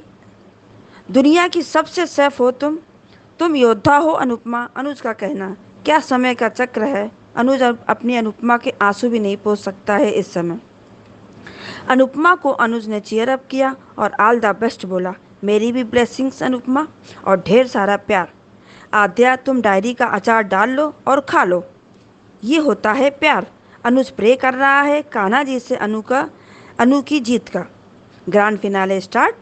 Speaker 6: दुनिया की सबसे सेफ हो तुम योद्धा हो अनुपमा। अनुज का कहना, क्या समय का चक्र है। अनुज अपनी अनुपमा के आंसू भी नहीं पोंछ सकता है इस समय। अनुपमा को अनुज ने चीयर अप किया और ऑल द बेस्ट बोला। मेरी भी ब्लेसिंग्स अनुपमा और ढेर सारा प्यार। आद्या, तुम डायरी का अचार डाल लो और खा लो, ये होता है प्यार। अनुज प्रे कर रहा है कान्हा जी से अनु की जीत का। Grand finale start.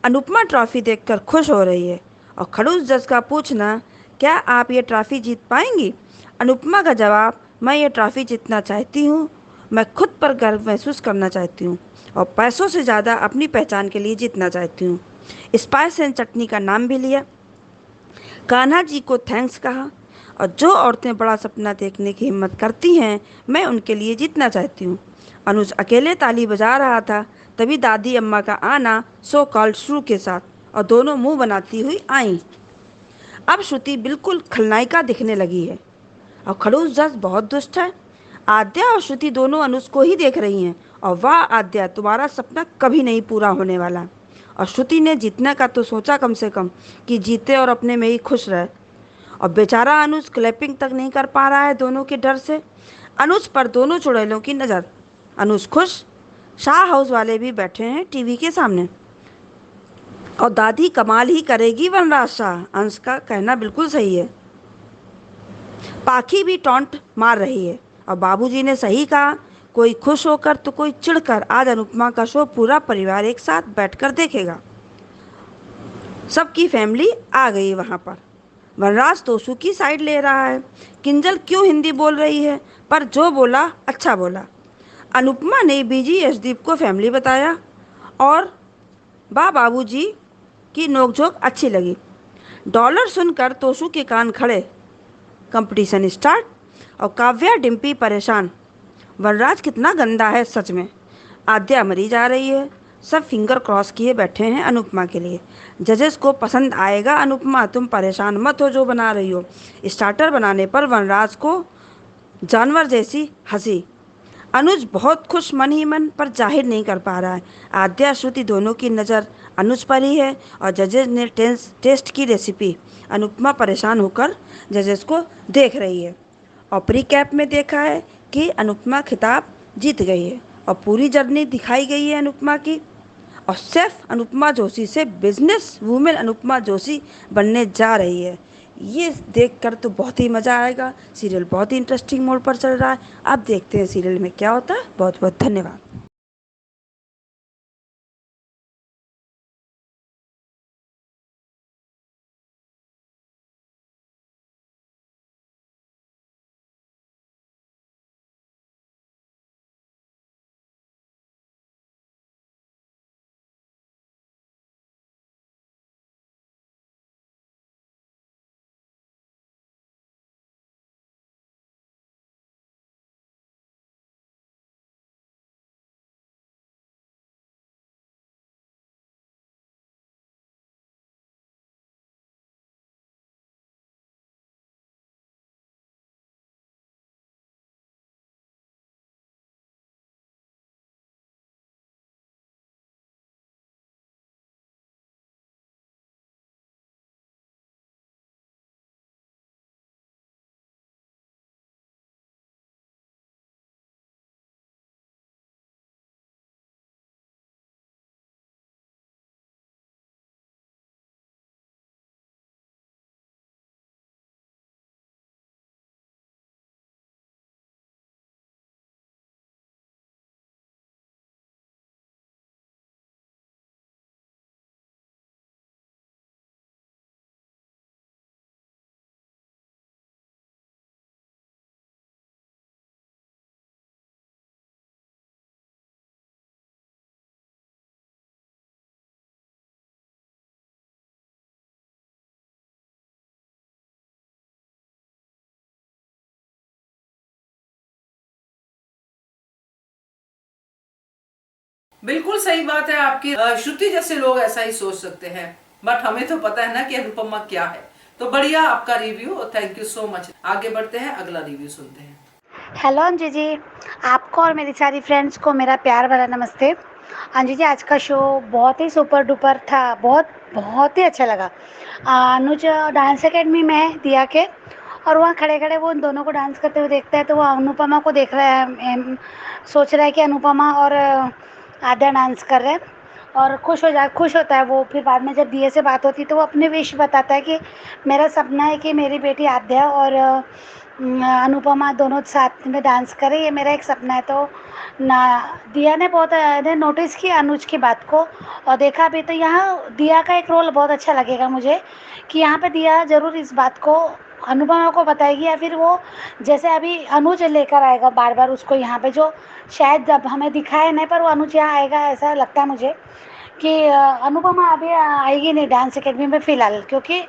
Speaker 6: Anupama trophy देखकर खुश हो रही है और खड़ूस जज का पूछना, क्या आप ये ट्रॉफी जीत पाएंगी? अनुपमा का जवाब, मैं ये ट्रॉफी जीतना चाहती हूँ। मैं खुद पर गर्व महसूस करना चाहती हूँ और पैसों से ज़्यादा अपनी पहचान के लिए जीतना चाहती हूँ। स्पाइस एंड चटनी का नाम भी लिया। कान्हा जी को थैंक्स कहा। और जो औरतें बड़ा सपना देखने की हिम्मत करती हैं, मैं उनके लिए जीतना चाहती हूँ। अनुज अकेले ताली बजा रहा था, तभी दादी अम्मा का आना सो कॉल्ड शुरू के साथ और दोनों मुंह बनाती हुई आईं। अब श्रुति बिल्कुल खलनायिका दिखने लगी है और खड़ूस जज बहुत दुष्ट है। आद्या और श्रुति दोनों अनुज को ही देख रही हैं और वाह आद्या, तुम्हारा सपना कभी नहीं पूरा होने वाला। और श्रुति ने जीतने का तो सोचा कम से कम कि जीते और अपने में ही खुश रहे। और बेचारा अनुज क्लैपिंग तक नहीं कर पा रहा है दोनों के डर से। अनुज पर दोनों चुड़ैलों की नज़र। अनुज खुश। शाह हाउस वाले भी बैठे हैं टीवी के सामने और दादी कमाल ही करेगी वनराज शाह। अंश का कहना बिल्कुल सही है। पाखी भी टॉन्ट मार रही है और बाबूजी ने सही कहा, कोई खुश होकर तो कोई चिढ़कर। आज अनुपमा का शो पूरा परिवार एक साथ बैठकर देखेगा। सबकी फैमिली आ गई वहाँ पर। वनराज तोशु की साइड ले रहा है। किंजल क्यों हिंदी बोल रही है, पर जो बोला अच्छा बोला। अनुपमा ने बीजी यशदीप को फैमिली बताया और बाबूजी की नोकझोंक अच्छी लगी। डॉलर सुनकर तोशु के कान खड़े। कंपटीशन स्टार्ट और काव्या डिम्पी परेशान। वनराज कितना गंदा है सच में। आद्या मरी जा रही है। सब फिंगर क्रॉस किए बैठे हैं अनुपमा के लिए। जजेस को पसंद आएगा अनुपमा, तुम परेशान मत हो जो बना रही हो। स्टार्टर बनाने पर वनराज को जानवर जैसी हंसी। अनुज बहुत खुश मन ही मन, पर जाहिर नहीं कर पा रहा है। आद्या श्रुति दोनों की नज़र अनुज पर ही है और जजेस ने टेस्ट की रेसिपी। अनुपमा परेशान होकर जजेस को देख रही है और प्री कैप में देखा है कि अनुपमा खिताब जीत गई है और पूरी जर्नी दिखाई गई है अनुपमा की। और शेफ अनुपमा जोशी से बिजनेस वूमेन अनुपमा जोशी बनने जा रही है। ये देखकर तो बहुत ही मज़ा आएगा। सीरियल बहुत ही इंटरेस्टिंग मोड पर चल रहा है। अब देखते हैं सीरियल में क्या होता है। बहुत बहुत धन्यवाद।
Speaker 1: बिल्कुल सही बात है आपकी। श्रुति जैसे लोग ऐसा ही सोच सकते हैं, बट हमें तो पता है ना कि अनुपमा क्या है। तो बढ़िया आपका review, thank you so much. आगे बढ़ते हैं, अगला रिव्यू सुनते हैं।
Speaker 7: हेलो अंजू जी, आपको और मेरी सारी फ्रेंड्स को मेरा प्यार भरा नमस्ते। अंजू जी, आज का शो बहुत ही सुपर डुपर था, बहुत ही अच्छा लगा। अनुज डांस एकेडमी में है दिया के, और वहाँ खड़े खड़े वो उन दोनों को डांस करते हुए देखता है, तो वो अनुपमा को देख रहा है, सोच रहा है कि अनुपमा और आद्या डांस कर रहे हैं, और खुश होता है वो। फिर बाद में जब दिया से बात होती है तो वो अपने विश बताता है कि मेरा सपना है कि मेरी बेटी आद्या और अनुपमा दोनों साथ में डांस करें, ये मेरा एक सपना है। तो ना दिया ने बहुत नोटिस किया अनुज की बात को और देखा भी। तो यहाँ दिया का एक रोल बहुत अच्छा लगेगा मुझे, कि यहाँ पे दिया ज़रूर इस बात को अनुपमा को बताएगी, या फिर वो जैसे अभी अनुज लेकर आएगा बार बार उसको यहाँ पे, जो शायद जब हमें दिखाए नहीं, पर वो अनुज यहाँ आएगा ऐसा लगता है मुझे कि अनुपमा अभी आएगी नहीं डांस एकेडमी में फ़िलहाल, क्योंकि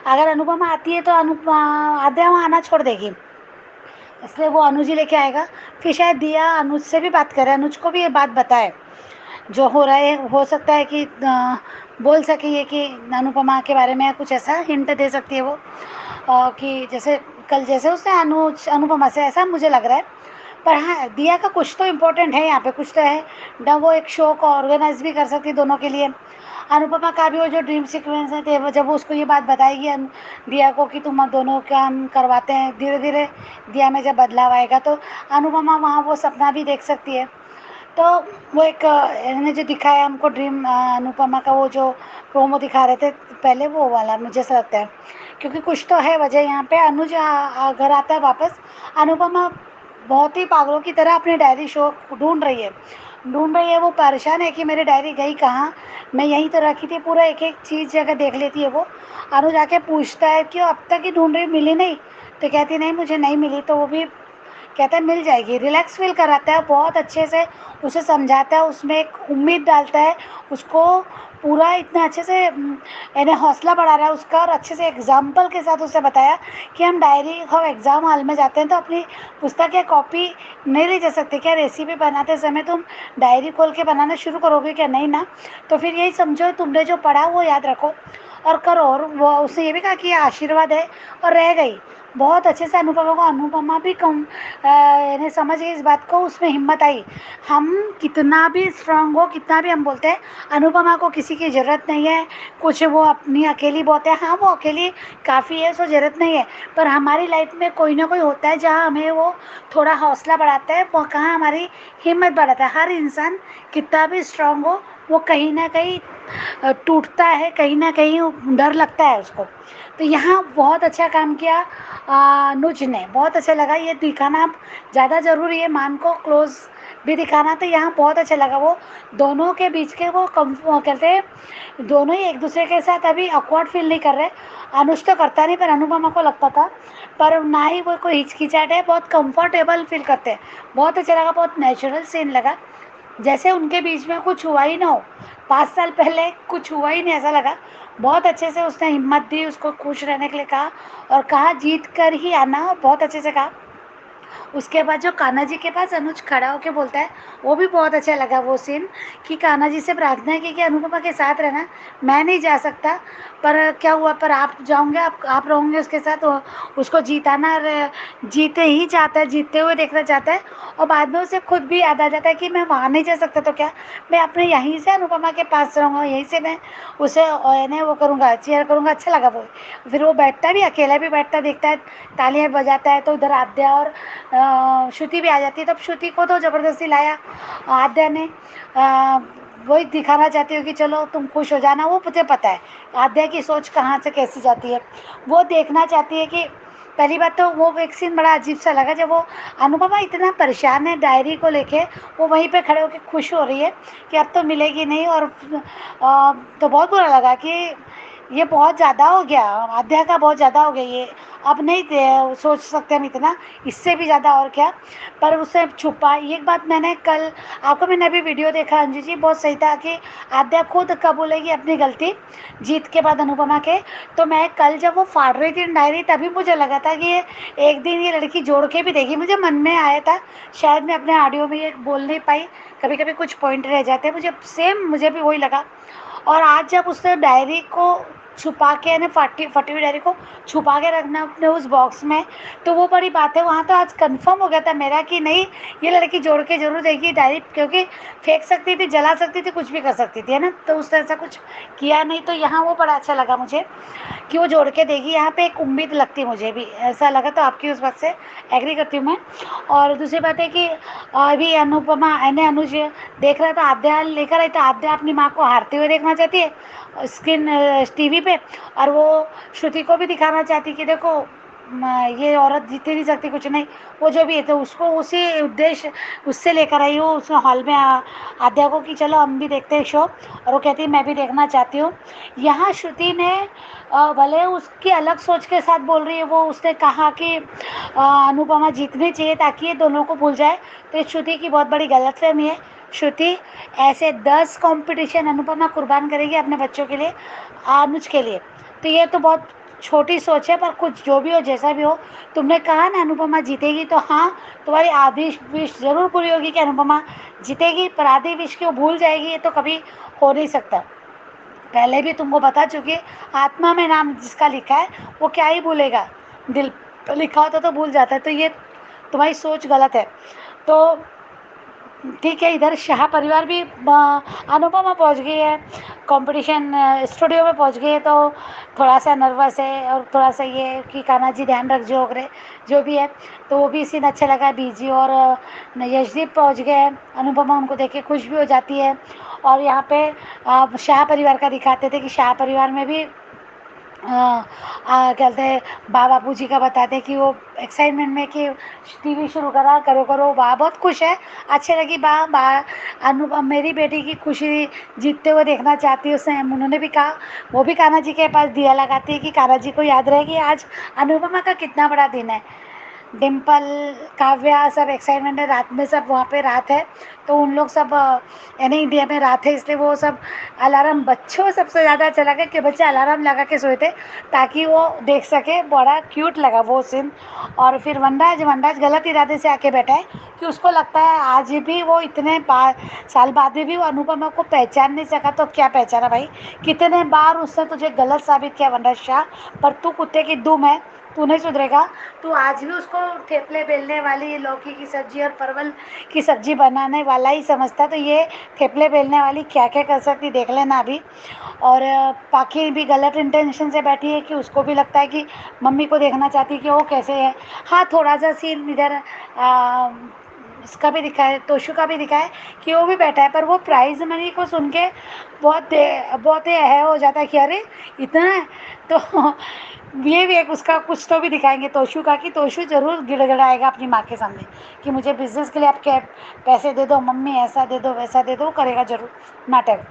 Speaker 7: अगर अनुपमा आती है तो आद्या वहाँ आना छोड़ देगी, इसलिए वो अनुज ही लेके आएगा। फिर शायद दिया अनुज से भी बात करे, अनुज को भी ये बात बताए जो हो रहा है। हो सकता है कि बोल सके ये कि अनुपमा के बारे में कुछ ऐसा हिंट दे सकती है वो, कि जैसे कल जैसे उसने अनुपमा से, ऐसा मुझे लग रहा है। पर हाँ, दिया का कुछ तो इम्पोर्टेंट है यहाँ पे, कुछ तो है ना। वो एक शो को ऑर्गेनाइज भी कर सकती है दोनों के लिए। अनुपमा का भी वो जो ड्रीम सीक्वेंस है, वो जब वो उसको ये बात बताएगी दिया को कि तुम दोनों काम करवाते हैं, धीरे धीरे दिया में जब बदलाव आएगा तो अनुपमा वहाँ वो सपना भी देख सकती है। तो वो एक इन्होंने जो दिखाया हमको ड्रीम अनुपमा का, वो जो प्रोमो दिखा रहे थे पहले, वो वाला मुझे ऐसा लगता है, क्योंकि कुछ तो है वजह। यहाँ पे अनुज घर आता है वापस, अनुपमा बहुत ही पागलों की तरह अपनी डायरी शो ढूंढ रही है। वो परेशान है कि मेरी डायरी गई कहाँ, मैं यहीं तो रखी थी। पूरा एक एक चीज़ जगह देख लेती है वो। अनुज आके पूछता है कि अब तक ही ढूंढ रही, मिली नहीं? तो कहती नहीं, मुझे नहीं मिली। तो वो भी कहता है मिल जाएगी। रिलैक्स फील कराता है बहुत अच्छे से, उसे समझाता है, उसमें एक उम्मीद डालता है, उसको पूरा इतना अच्छे से यानी हौसला बढ़ा रहा है उसका, और अच्छे से एग्जाम्पल के साथ उसे बताया कि हम एग्ज़ाम हॉल में जाते हैं तो अपनी पुस्तक या कॉपी नहीं ले जा सकते क्या? रेसिपी बनाते समय तुम डायरी खोल के बनाना शुरू करोगे क्या? नहीं ना। तो फिर यही समझो, तुमने जो पढ़ा वो याद रखो और करो। और वो उसने ये भी कहा कि ये आशीर्वाद है, और रह गई बहुत अच्छे से अनुपमा को। अनुपमा भी यानी समझ गई इस बात को, उसमें हिम्मत आई। हम कितना भी स्ट्रांग हो, कितना भी हम बोलते हैं अनुपमा को किसी की ज़रूरत नहीं है, कुछ वो अपनी अकेली बहुत है। हाँ, वो अकेली काफ़ी है, उसको ज़रूरत नहीं है। पर हमारी लाइफ में कोई ना कोई होता है जहाँ हमें वो थोड़ा हौसला बढ़ाता है, वो कहाँ हमारी हिम्मत बढ़ाता है। हर इंसान कितना भी स्ट्रांग हो, वो कहीं ना कहीं टूटता है, कहीं ना कहीं डर लगता है उसको। तो यहाँ बहुत अच्छा काम किया अनुज ने, बहुत अच्छा लगा ये दिखाना। अब ज़्यादा ज़रूरी है मान को क्लोज भी दिखाना, तो यहाँ बहुत अच्छा लगा। वो दोनों के बीच के वो कम कहते हैं दोनों ही एक दूसरे के साथ अभी ऑकवर्ड फील नहीं कर रहे। अनुज तो करता नहीं, पर अनुपमा को लगता था, पर ना ही वो कोई हिचकिचाहट है, बहुत कंफर्टेबल फील करते हैं। बहुत अच्छा लगा, बहुत नेचुरल सीन लगा, जैसे उनके बीच में कुछ हुआ ही ना हो, 5 साल पहले कुछ हुआ ही नहीं ऐसा लगा। बहुत अच्छे से उसने हिम्मत दी, उसको खुश रहने के लिए कहा और कहा जीत कर ही आना, और बहुत अच्छे से कहा। उसके बाद जो कान्हा जी के पास अनुज खड़ा होकर बोलता है, वो भी बहुत अच्छा लगा वो सीन, कि कान्हा जी से प्रार्थना की कि अनुपमा के साथ रहना, मैं नहीं जा सकता, पर क्या हुआ, पर आप जाओगे, आप रहोगे उसके साथ, उसको जीताना जीते ही चाहता है, जीतते हुए देखना चाहता है। और बाद में उसे खुद भी याद आ जाता है कि मैं वहाँ नहीं जा सकता, तो क्या मैं अपने यहीं से अनुपमा के पास रहूँगा, यहीं से मैं उसे यानी वो करूँगा, चीयर करूँगा। अच्छा लगा वो। फिर वो बैठता भी, अकेला भी बैठता दिखता है, तालियां बजाता है, तो उधर आद्या और श्रुति भी आ जाती है। तब श्रुति को तो ज़बरदस्ती लाया आद्या ने, वही दिखाना चाहती हो कि चलो तुम खुश हो जाना। वो मुझे पता है आद्या की सोच कहाँ से कैसी जाती है, वो देखना चाहती है कि पहली बात तो वो एक सीन बड़ा अजीब सा लगा, जब वो अनुपमा इतना परेशान है डायरी को लेके, वो वहीं पे खड़े होकर खुश हो रही है कि अब तो मिलेगी नहीं। और तो बहुत बुरा लगा कि ये बहुत ज़्यादा हो गया, आध्या का बहुत ज़्यादा हो गया ये, अब नहीं सोच सकते हम इतना, इससे भी ज़्यादा और क्या। पर उससे छुपा एक बात, मैंने कल आपको मैंने अभी वीडियो देखा अंजू जी, बहुत सही था कि आध्या खुद कबूलेगी अपनी गलती जीत के बाद अनुपमा के। तो मैं कल जब वो फाड़ रही थी डायरी, तभी मुझे लगा था कि ये एक दिन ये लड़की जोड़ के भी देगी, मुझे मन में आया था। शायद मैं अपने ऑडियो में ये बोल नहीं पाई, कभी कभी कुछ पॉइंट रह जाते हैं, मुझे भी वही लगा। और आज जब उसने डायरी को छुपा के, यानी फटी हुई डायरी को छुपा के रखना अपने उस बॉक्स में, तो वो बड़ी बात है। वहाँ तो आज कंफर्म हो गया था मेरा कि नहीं, ये लड़की जोड़ के जरूर देगी डायरी, क्योंकि फेंक सकती थी, जला सकती थी, कुछ भी कर सकती थी, है ना। तो उसने ऐसा कुछ किया नहीं, तो यहाँ वो बड़ा अच्छा लगा मुझे कि वो जोड़ के देगी। यहाँ पे एक उम्मीद लगती है, मुझे भी ऐसा लगा, तो आपकी उस बात से एग्री करती हूँ मैं। और दूसरी बात है कि अभी अनुपमा अनुज देख रहा था, आद्या लेकर आई, तो आद्या अपनी माँ को हारते हुए देखना चाहती है स्क्रीन टीवी पे, और वो श्रुति को भी दिखाना चाहती कि देखो ये औरत जीत नहीं सकती, कुछ नहीं, वो जो भी है। तो उसको उसी उद्देश्य उससे लेकर आई हो उस हॉल में आद्या को कि चलो हम भी देखते हैं शो, और वो कहती है मैं भी देखना चाहती हूँ। यहाँ श्रुति ने भले उसकी अलग सोच के साथ बोल रही है, वो उसने कहा कि अनुपमा जीतनी चाहिए ताकि ये दोनों को भूल जाए, तो ये श्रुति की बहुत बड़ी गलतफहमी है। श्रुति ऐसे 10 कंपटीशन अनुपमा कुर्बान करेगी अपने बच्चों के लिए, अनुज के लिए, तो ये तो बहुत छोटी सोच है। पर कुछ जो भी हो, जैसा भी हो, तुमने कहा ना अनुपमा जीतेगी, तो हाँ, तुम्हारी आधी विश जरूर पूरी होगी कि अनुपमा जीतेगी, पर आधी विश की वो भूल जाएगी, ये तो कभी हो नहीं सकता। पहले भी तुमको बता चुकी, आत्मा में नाम जिसका लिखा है वो क्या ही भूलेगा, दिल पर लिखा होता तो भूल जाता है। तो ये तुम्हारी सोच गलत है। तो ठीक है, इधर शाह परिवार भी अनुपमा पहुंच गई है, कंपटीशन स्टूडियो में पहुंच गई है, तो थोड़ा सा नर्वस है, और थोड़ा सा ये कि कान्हा जी ध्यान रख जो भी है। तो वो भी सीन अच्छा लगा। बीजी और यशदीप पहुंच गए हैं, अनुपमा उनको देख के खुश भी हो जाती है। और यहाँ पे शाह परिवार का दिखाते थे कि शाह परिवार में भी कहते हैं बाबू जी का बताते हैं कि वो एक्साइटमेंट में कि टीवी शुरू करा, करो बा बहुत खुश है, अच्छी लगी बा अनुपम मेरी बेटी की खुशी जीतते हुए देखना चाहती है। उसने उन्होंने भी कहा, वो भी कान्हा जी के पास दिया लगाती है कि कान्हा जी को याद रहे कि आज अनुपमा का कितना बड़ा दिन है। डिम्पल, काव्या सब एक्साइटमेंट है, रात में सब वहाँ पे रात है, तो उन लोग सब यानी इंडिया में रात है, इसलिए वो सब अलार्म, बच्चों सबसे ज़्यादा अच्छा लगा कि बच्चे अलार्म लगा के सोए थे ताकि वो देख सके, बड़ा क्यूट लगा वो सीन। और फिर वनराज गलत इरादे से आके बैठा है कि उसको लगता है आज भी वो इतने साल बाद भी वो अनुपमा को पहचान नहीं सका, तो क्या पहचाना भाई, कितने बार उसने तुझे गलत साबित किया वनराज शाह, पर तू कुत्ते की दुम है, तू नहीं सुधरेगा। तू आज भी उसको थेपले बेलने वाली, लौकी की सब्जी और परवल की सब्जी बनाने वाला ही समझता, तो ये थेपले बेलने वाली क्या क्या कर सकती देख लेना अभी। और पाखी भी गलत इंटेंशन से बैठी है कि उसको भी लगता है कि मम्मी को देखना चाहती कि वो कैसे है। हाँ, थोड़ा सा सीन इधर उसका भी दिखाया, तोशु का भी दिखाया कि वो भी बैठा है, पर वो प्राइज़ मनी को सुन के बहुत ही है हो जाता है कि अरे इतना है। तो ये भी एक उसका कुछ तो भी दिखाएंगे तोशु का, कि तोशु ज़रूर गिड़गिड़ाएगा अपनी माँ के सामने कि मुझे बिज़नेस के लिए आप क्या पैसे दे दो मम्मी, ऐसा दे दो वैसा दे दो, करेगा ज़रूर नाटक।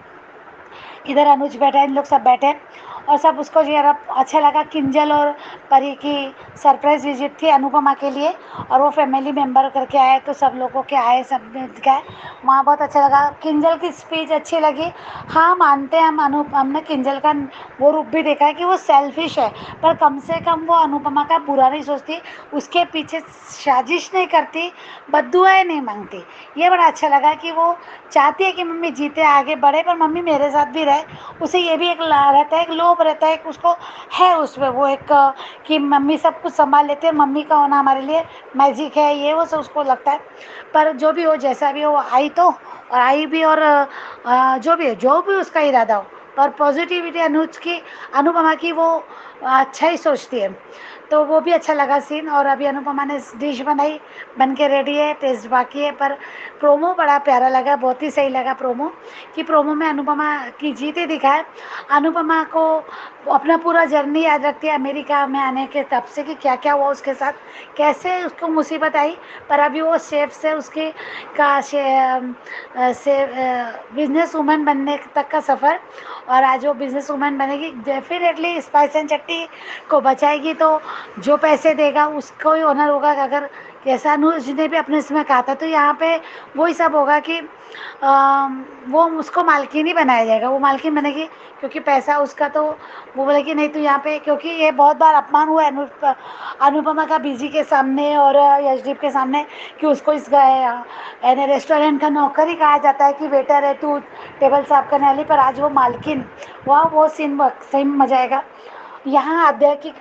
Speaker 7: इधर अनुज बैठा है, इन लोग सब बैठे हैं और सब उसको जो यार अच्छा लगा। किंजल और परी की सरप्राइज़ विजिट थी अनुपमा के लिए और वो फैमिली मेम्बर करके आए, तो सब लोगों के आए, सब ने दिखाए, वहाँ बहुत अच्छा लगा। किंजल की स्पीच अच्छी लगी। हाँ, मानते हैं हम, हमने किंजल का वो रूप भी देखा है कि वो सेल्फिश है, पर कम से कम वो अनुपमा का बुरा नहीं सोचती, उसके पीछे साजिश नहीं करती, बद्दुआएं नहीं मांगती। ये बड़ा अच्छा लगा कि वो चाहती है कि मम्मी जीते आगे बढ़े, पर मम्मी मेरे साथ भी रहे। उसे ये भी एक रहता है, एक लोभ रहता है कि उसको है उसमें वो एक कि मम्मी सब कुछ संभाल लेते हैं, मम्मी का होना हमारे लिए मैजिक है, ये वो सब उसको लगता है। पर जो भी हो, जैसा भी हो, आई तो और आई भी, और जो भी उसका इरादा हो, और पॉजिटिविटी अनुपमा की वो अच्छा ही सोचती है, तो वो भी अच्छा लगा सीन। और अभी अनुपमा ने डिश बनाई, बन के रेडी है, टेस्ट बाकी है, पर प्रोमो बड़ा प्यारा लगा, बहुत ही सही लगा प्रोमो, कि प्रोमो में अनुपमा की जीत ही दिखाए। अनुपमा को अपना पूरा जर्नी याद रखती है अमेरिका में आने के तब से, कि क्या क्या हुआ उसके साथ, कैसे उसको मुसीबत आई, पर अभी वो शेफ से उसकी का से बिजनेस वूमेन बनने तक का सफ़र, और आज वो बिजनेस वूमेन बनेगी, डेफिनेटली स्पाइस एंड चट्टी को बचाएगी, तो जो पैसे देगा उसको ही ऑनर होगा। अगर जैसा अनुज ने भी अपने इसमें कहा था, तो यहाँ पे वही सब होगा कि वो उसको मालकिन ही बनाया जाएगा, वो मालकिन बनेगी, क्योंकि पैसा उसका, तो वो बोलेगी नहीं तो यहाँ पे, क्योंकि ये बहुत बार अपमान हुआ है अनुपमा का बीजी के सामने और यशदीप के सामने, कि उसको इस रेस्टोरेंट का नौकर ही कहा जाता है कि वेटर है तू, टेबल साफ करने वाली, पर आज वो मालकिन, वो सीन सही में मजा आएगा। यहाँ अध्याय की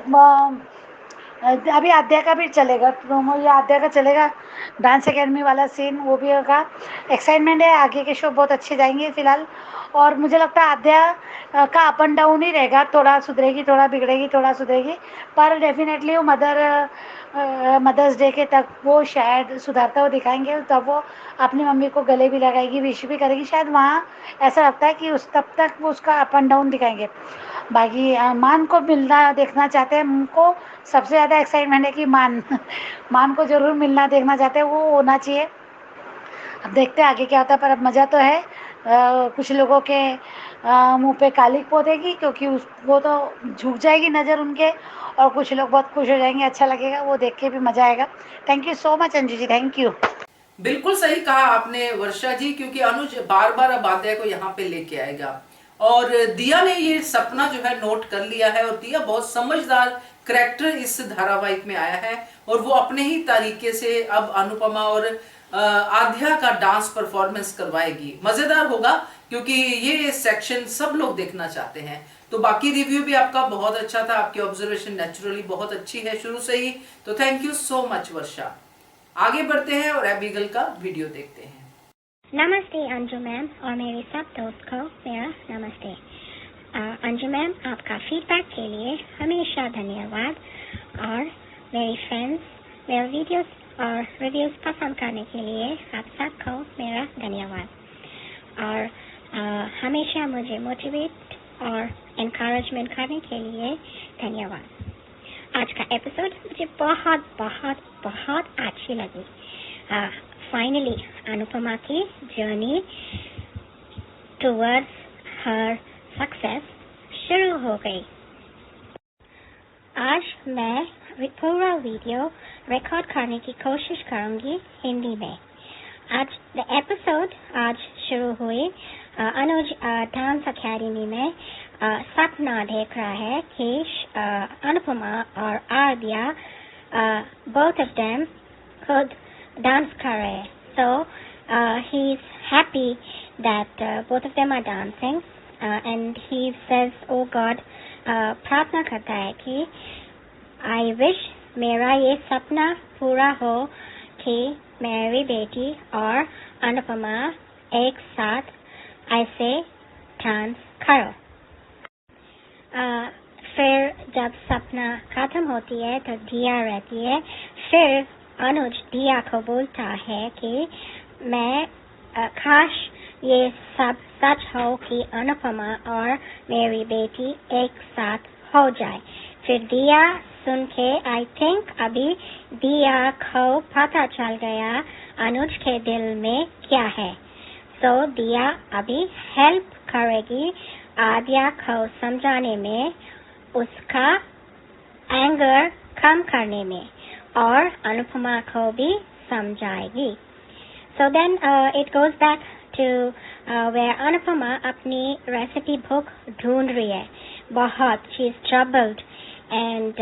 Speaker 7: अभी अध्याय का भी चलेगा प्रोमो, या अध्याय का चलेगा डांस एकेडमी वाला सीन, वो भी होगा। एक्साइटमेंट है, आगे के शो बहुत अच्छे जाएंगे फिलहाल, और मुझे लगता है अध्याय का अप एंड डाउन ही रहेगा, थोड़ा सुधरेगी, थोड़ा बिगड़ेगी, थोड़ा सुधरेगी, पर डेफिनेटली वो मदर्स डे के तक वो शायद सुधारता हुआ दिखाएंगे, तब वो अपनी मम्मी को गले भी लगाएगी, विश भी करेगी, शायद वहाँ ऐसा लगता है कि उस तब तक वो उसका अप एंड डाउन दिखाएंगे। बाकी मान को मिलना देखना चाहते हैं, उनको सबसे ज़्यादा एक्साइटमेंट है कि मान को ज़रूर मिलना देखना चाहते हैं, वो होना चाहिए। अब देखते हैं आगे क्या होता है, पर अब मज़ा तो है। कुछ लोगों के मुंह पे काली पोतेगी, क्योंकि वो तो झुक जाएगी नज़र उनके, और कुछ लोग बहुत खुश हो जाएंगे, अच्छा लगेगा, वो देख के भी मज़ा आएगा। Thank you so much Anju ji, thank you.
Speaker 1: बिल्कुल सही कहा आपने वर्षा जी, क्योंकि अनुज बार बार अब अध्याय को यहाँ पे लेके आएगा, और दिया ने ये सपना जो है नोट कर लिया है, और दिया बहुत समझदार करैक्टर इस धारावाहिक में आया है, और वो अपने ही तरीके से अब अनुपमा और आध्या का डांस परफॉर्मेंस करवाएगी। मजेदार होगा, क्योंकि ये सेक्शन सब लोग देखना चाहते हैं। तो बाकी रिव्यू भी आपका बहुत अच्छा था, आपकी ऑब्जर्वेशन नेचुरली बहुत अच्छी है शुरू से ही, तो थैंक यू सो मच वर्षा। आगे बढ़ते हैं और एबिगल का वीडियो देखते हैं।
Speaker 8: नमस्ते अंजू मैम और मेरे सब दोस्त को मेरा नमस्ते। अंजू मैम, आपका फीडबैक के लिए हमेशा धन्यवाद, और मेरी फ्रेंड्स मेरे वीडियोस और रिव्यूज़ पसंद करने के लिए आप सबको मेरा धन्यवाद, और हमेशा मुझे मोटिवेट और इनकरेजमेंट करने के लिए धन्यवाद। आज का एपिसोड मुझे बहुत बहुत बहुत अच्छी लगी। फाइनली अनुपमा की जर्नी टुवर्ड्स हर सक्सेस शुरू हो गई। आज मैं पूरा वीडियो रिकॉर्ड करने की कोशिश करूंगी हिंदी में। आज एपिसोड आज शुरू हुई। अनुज डांस अकेडमी में सपना देख रहा है कि अनुपमा और आद्या both of them could dance career. So he is happy that both of them are dancing, and he says, "Oh God," प्रार्थना करता है कि I wish मेरा ये सपना पूरा हो कि मेरी बेटी और अनुपमा एक साथ ऐसे डांस करो। फिर जब सपना खत्म होती है तो दिया रहती है, फिर अनुज दिया को बोलता है कि मैं काश ये सब सच हो कि अनुपमा और मेरी बेटी एक साथ हो जाए। फिर दिया सुन के आई थिंक अभी दिया को पता चल गया अनुज के दिल में क्या है। तो दिया अभी हेल्प करेगी आद्या को समझाने में, उसका एंगर कम करने में, और अनुपमा को भी समझाएगी। So then it goes back to where Anupama अपनी रेसिपी बुक ढूंढ रही है बहुत, she is troubled, and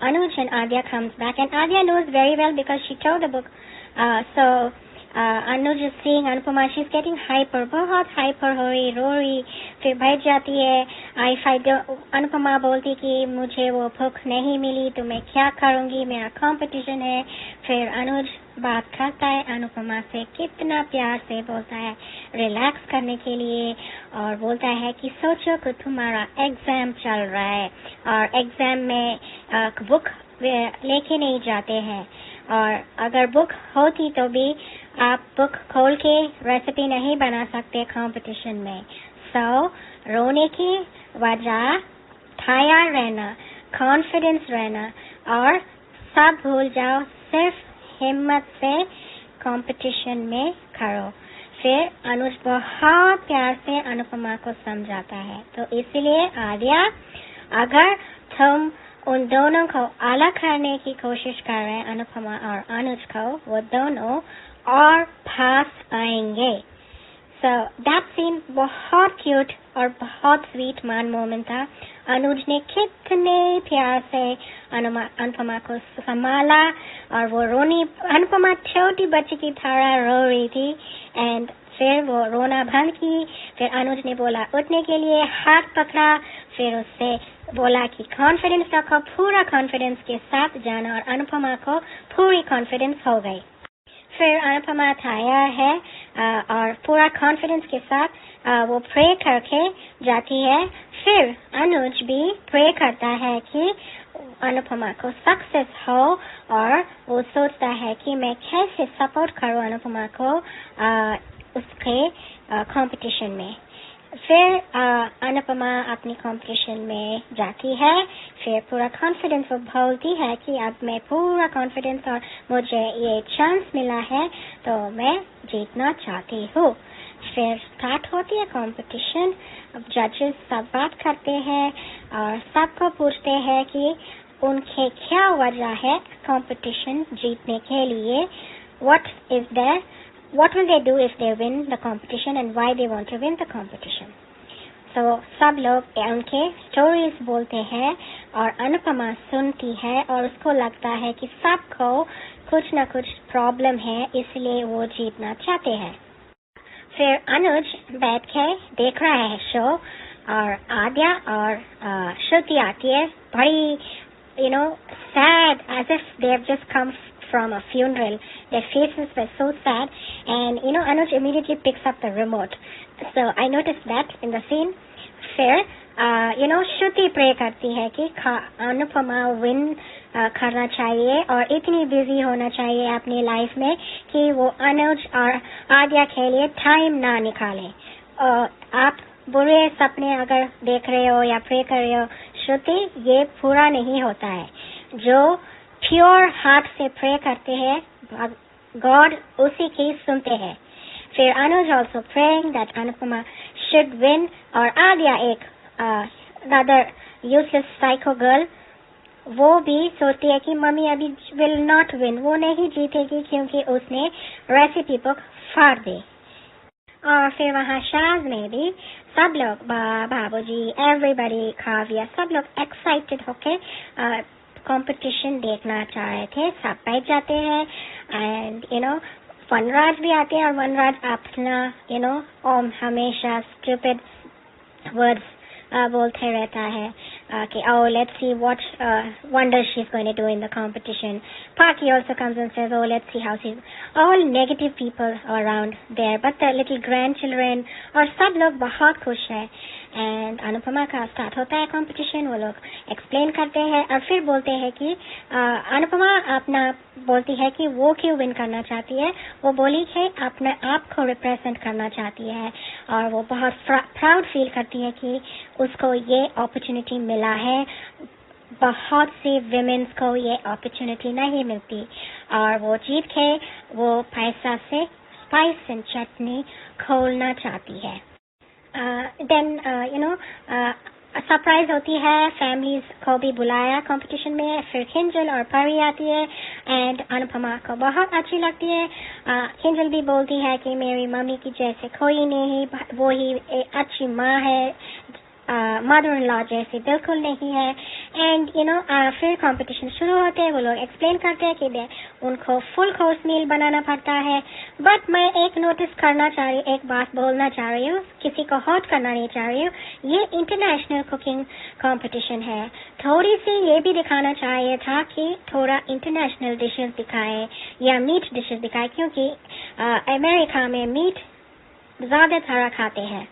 Speaker 8: Anuj and Adya comes back, and Adya knows very well because she told the book. So Anuj is seeing Anupama, she's getting hyper, बहुत hyper हो रही, रो रही, फिर बैठ जाती है। अनुपमा बोलती कि मुझे वो बुक नहीं मिली तो मैं क्या करूँगी, मेरा कंपटीशन है। फिर अनुज बात करता है अनुपमा से, कितना प्यार से बोलता है रिलैक्स करने के लिए, और बोलता है कि सोचो कि तुम्हारा एग्जाम चल रहा है और एग्जाम में बुक लेके नहीं जाते हैं, और अगर बुक होती तो भी आप बुक खोल के रेसिपी नहीं बना सकते कंपटीशन में। सो रोने की वजह तैयार रहना, कॉन्फिडेंस रहना, और सब भूल जाओ, सिर्फ हिम्मत से कंपटीशन में करो। फिर अनुज बहुत प्यार से अनुपमा को समझाता है। तो इसलिए आद्या, अगर तुम उन दोनों को अलग करने की कोशिश कर रहे हैं, अनुपमा और अनुज को, वो दोनों और पास आएंगे। सो दैट सीन बहुत क्यूट और बहुत स्वीट मोमेंट था। अनुज ने कितने प्यार से अनुपमा को संभाला, और वो रोनी, अनुपमा छोटी बच्ची की तरह रो रही थी, एंड फिर वो रोना बंद की। फिर अनुज ने बोला उठने के लिए, हाथ पकड़ा, फिर उससे बोला कि कॉन्फिडेंस रखो, पूरा कॉन्फिडेंस के साथ जाना, और अनुपमा को पूरी कॉन्फिडेंस हो गई। फिर अनुपमा तैयार है और पूरा कॉन्फिडेंस के साथ वो प्रे करके जाती है। फिर अनुज भी प्रे करता है कि अनुपमा को सक्सेस हो, और वो सोचता है कि मैं कैसे सपोर्ट करूं अनुपमा को उसके कंपटीशन में। फिर अनुपमा अपनी कंपटीशन में जाती है। फिर पूरा कॉन्फिडेंस वो बोलती है कि अब मैं पूरा कॉन्फिडेंस, और मुझे ये चांस मिला है तो मैं जीतना चाहती हूँ। फिर स्टार्ट होती है कंपटीशन। अब जजेस सब बात करते हैं और सबको पूछते हैं कि उनके क्या वजह है कंपटीशन जीतने के लिए, what will they do if they win the competition and why they want to win the competition. So सब लोग उनके स्टोरीज बोलते हैं और अनुपमा सुनती है, और उसको लगता है कि सबको कुछ ना कुछ प्रॉब्लम है, इसलिए वो जीतना चाहते हैं। फिर अनुज बैठ के देख रहा है शो, और आद्या और श्रुति आती है, बड़ी sad, as if they have just come from a funeral. Their faces were so sad, and Anuj immediately picks up the remote. So I noticed that in the scene. फिर श्रुति प्रे करती है कि Anupama win करना चाहिए और इतनी busy होना चाहिए अपनी लाइफ में कि वो अनुज और आद्या के लिए टाइम ना निकाले। आप बुरे सपने अगर देख रहे हो या प्रे कर रहे हो श्रुति, ये पूरा नहीं होता है। जो प्योर हार्ट से प्रे करते हैं, गॉड उसी की सुनते हैं। फिर Anuj also praying that Anupama should win, और आद्या एक rather useless psycho girl, वो भी सोचती है कि मम्मी अभी विल नॉट विन, वो नहीं जीतेगी क्योंकि उसने रेसिपी बुक फाड़ दी। और फिर वहाँ शाज में भी सब लोग, बाबूजी, एवरीबडी, काव्या, सब लोग एक्साइटेड होके कंपटीशन देखना चाह रहे थे। सब बैठ जाते हैं, एंड वनराज भी आते हैं, और वनराज अपना हमेशा स्टूपिड वर्ड्स बोलते रहता है कि oh, let's see what wonders she's going to do in the competition. Paki also comes and says, oh, let's see how she's, all negative people around there, but the little grandchildren और सब लोग बहुत खुश हैं, and Anupama का start होता है competition. वो लोग एक्सप्लेन करते हैं और फिर बोलते हैं कि अनुपमा अपना बोलती है कि वो क्यों विन करना चाहती है। वो बोली कि अपने आप को रिप्रेजेंट करना चाहती है और वो बहुत प्राउड फील करती है कि उसको ये अपॉर्चुनिटी मिला है। बहुत सी विमेन्स को ये अपॉर्चुनिटी नहीं मिलती और वो जीत के वो पैसा से स्पाइस एंड चटनी खोलना चाहती है। देन सरप्राइज होती है, फैमिलीज को भी बुलाया कंपटीशन में। फिर किंजल और परी आती है एंड अनुपमा को बहुत अच्छी लगती है। किंजल भी बोलती है कि मेरी मम्मी की जैसे कोई नहीं, वो ही एक अच्छी माँ है, मदर इन लॉ जैसी बिल्कुल नहीं है। एंड फिर कंपटीशन शुरू होते हैं। वो लोग एक्सप्लेन करते हैं कि उनको फुल कोर्स मील बनाना पड़ता है। बट मैं एक नोटिस करना चाह रही, एक बात बोलना चाह रही हूँ, किसी को हर्ट करना नहीं चाह रही हूँ। ये इंटरनेशनल कुकिंग कंपटीशन है, थोड़ी सी ये भी दिखाना चाहिए था कि थोड़ा इंटरनेशनल डिशेस दिखाए या मीट डिशेस दिखाए, क्योंकि अमेरिका में मीट ज्यादा तरह खाते हैं।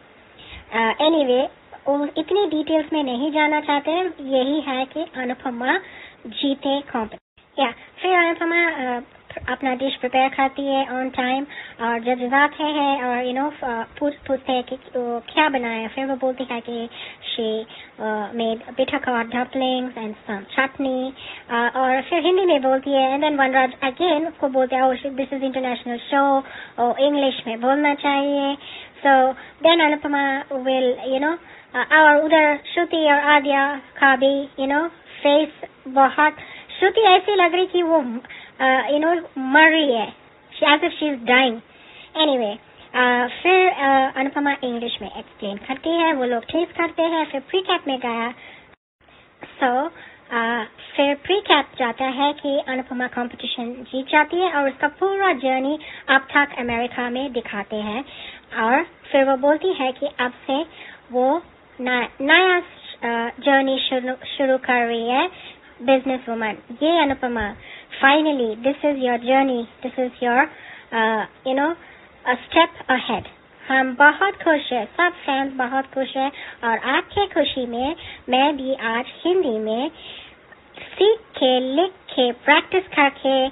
Speaker 8: एनीवे इतनी डिटेल्स में नहीं जाना चाहते। यही है कि अनुपमा जीते कॉम्पिटिशन। या फिर अनुपमा अपना डिश प्रिपेयर करती है ऑन टाइम और जजेस आते हैं और पूछते हैं कि क्या बनाया। फिर वो बोलती है कि she made bitter gourd dumplings and some chutney और फिर हिंदी में बोलती है। एंड देन वनराज अगेन उसको बोलते हैं दिस इज इंटरनेशनल शो और इंग्लिश में बोलना चाहिए। सो देन अनुपमा विल और उधर श्रुति और आद्या का भी फेस बहुत, श्रुति ऐसी लग रही कि वो मर रही है, as if she is dying. Anyway, फिर अनुपमा इंग्लिश में एक्सप्लेन करती है, वो लोग टेस्ट करते हैं। फिर प्री कैप में गया। फिर प्री कैप जाता है कि अनुपमा कंपटीशन जीत जाती है और उसका पूरा जर्नी अब तक अमेरिका में दिखाते हैं। और फिर वो बोलती है कि अब से वो नया जर्नी शुरू कर रही है, बिजनेस वुमन। ये Anupama, finally this is your journey, this is your a step ahead. हम बहुत खुश हैं, सब फैंस बहुत खुश हैं और आपके खुशी में मैं भी आज हिंदी में सीख के, लिख के, प्रैक्टिस करके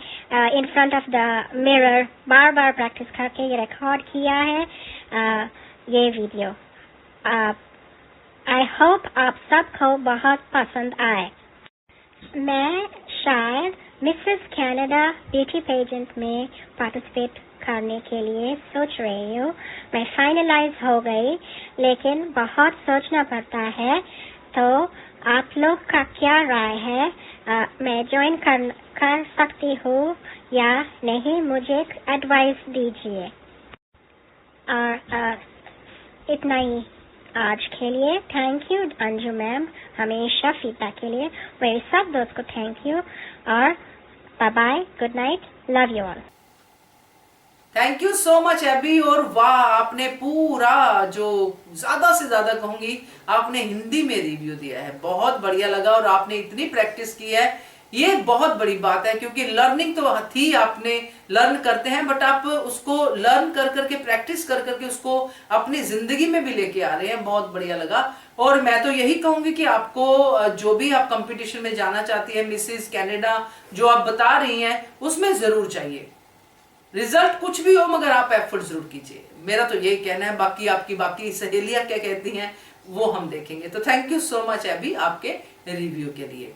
Speaker 8: in front of the mirror bar bar practice करके ये रिकॉर्ड किया है ये वीडियो। आई होप आप सबको बहुत पसंद आए। मैं शायद मिसेस कनाडा ब्यूटी पेजेंट में पार्टिसिपेट करने के लिए सोच रही हूँ। मैं फाइनलाइज हो गई, लेकिन बहुत सोचना पड़ता है। तो आप लोग का क्या राय है? मैं ज्वाइन कर सकती हूँ या नहीं? मुझे एडवाइस दीजिए। और इतना ही आज के लिए। थैंक यू अंजू मैम, हमेशा फीडबैक के लिए। मेरे सब दोस्त को थैंक यू और bye bye, good night, love you all.
Speaker 1: Thank you so much AB. और वाह, आपने पूरा जो ज्यादा से ज्यादा कहूंगी आपने हिंदी में रिव्यू दिया है, बहुत बढ़िया लगा। और आपने इतनी प्रैक्टिस की है, ये बहुत बड़ी बात है, क्योंकि लर्निंग तो थी, आपने लर्न करते हैं, बट आप उसको लर्न कर करके, प्रैक्टिस कर करके उसको अपनी जिंदगी में भी लेके आ रहे हैं, बहुत बढ़िया लगा। और मैं तो यही कहूंगी कि आपको जो भी आप कंपटीशन में जाना चाहती है, मिसेस कनाडा जो आप बता रही हैं, उसमें जरूर चाहिए। रिजल्ट कुछ भी हो, मगर आप एफर्ट जरूर कीजिए, मेरा तो यही कहना है। बाकी आपकी बाकी सहेलियां क्या कहती हैं वो हम देखेंगे। तो thank you so much AB आपके रिव्यू के लिए।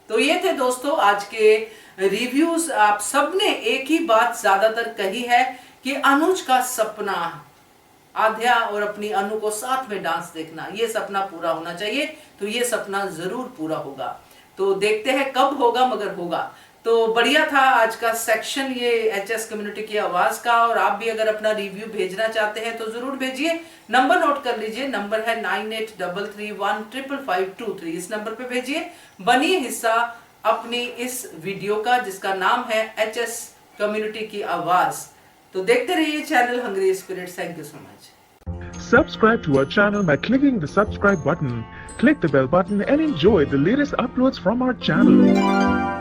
Speaker 1: तो ये थे दोस्तों आज के रिव्यूज। आप सबने एक ही बात ज्यादातर कही है कि अनुज का सपना, आध्या और अपनी अनु को साथ में डांस देखना, ये सपना पूरा होना चाहिए। तो ये सपना जरूर पूरा होगा। तो देखते हैं कब होगा, मगर होगा। तो बढ़िया था आज का सेक्शन, ये एचएस कम्युनिटी की आवाज का। और आप भी अगर अपना रिव्यू भेजना चाहते हैं तो जरूर भेजिए। नंबर नोट कर लीजिए, नंबर है 9833155523। इस नंबर पे भेजिए। बनिए हिस्सा अपनी इस वीडियो का, जिसका नाम है एचएस कम्युनिटी की आवाज। तो देखते रहिए channel hungry spirits. Thank you so much.
Speaker 9: Subscribe to our channel by clicking the subscribe button. Click the bell button and enjoy the latest uploads from our channel.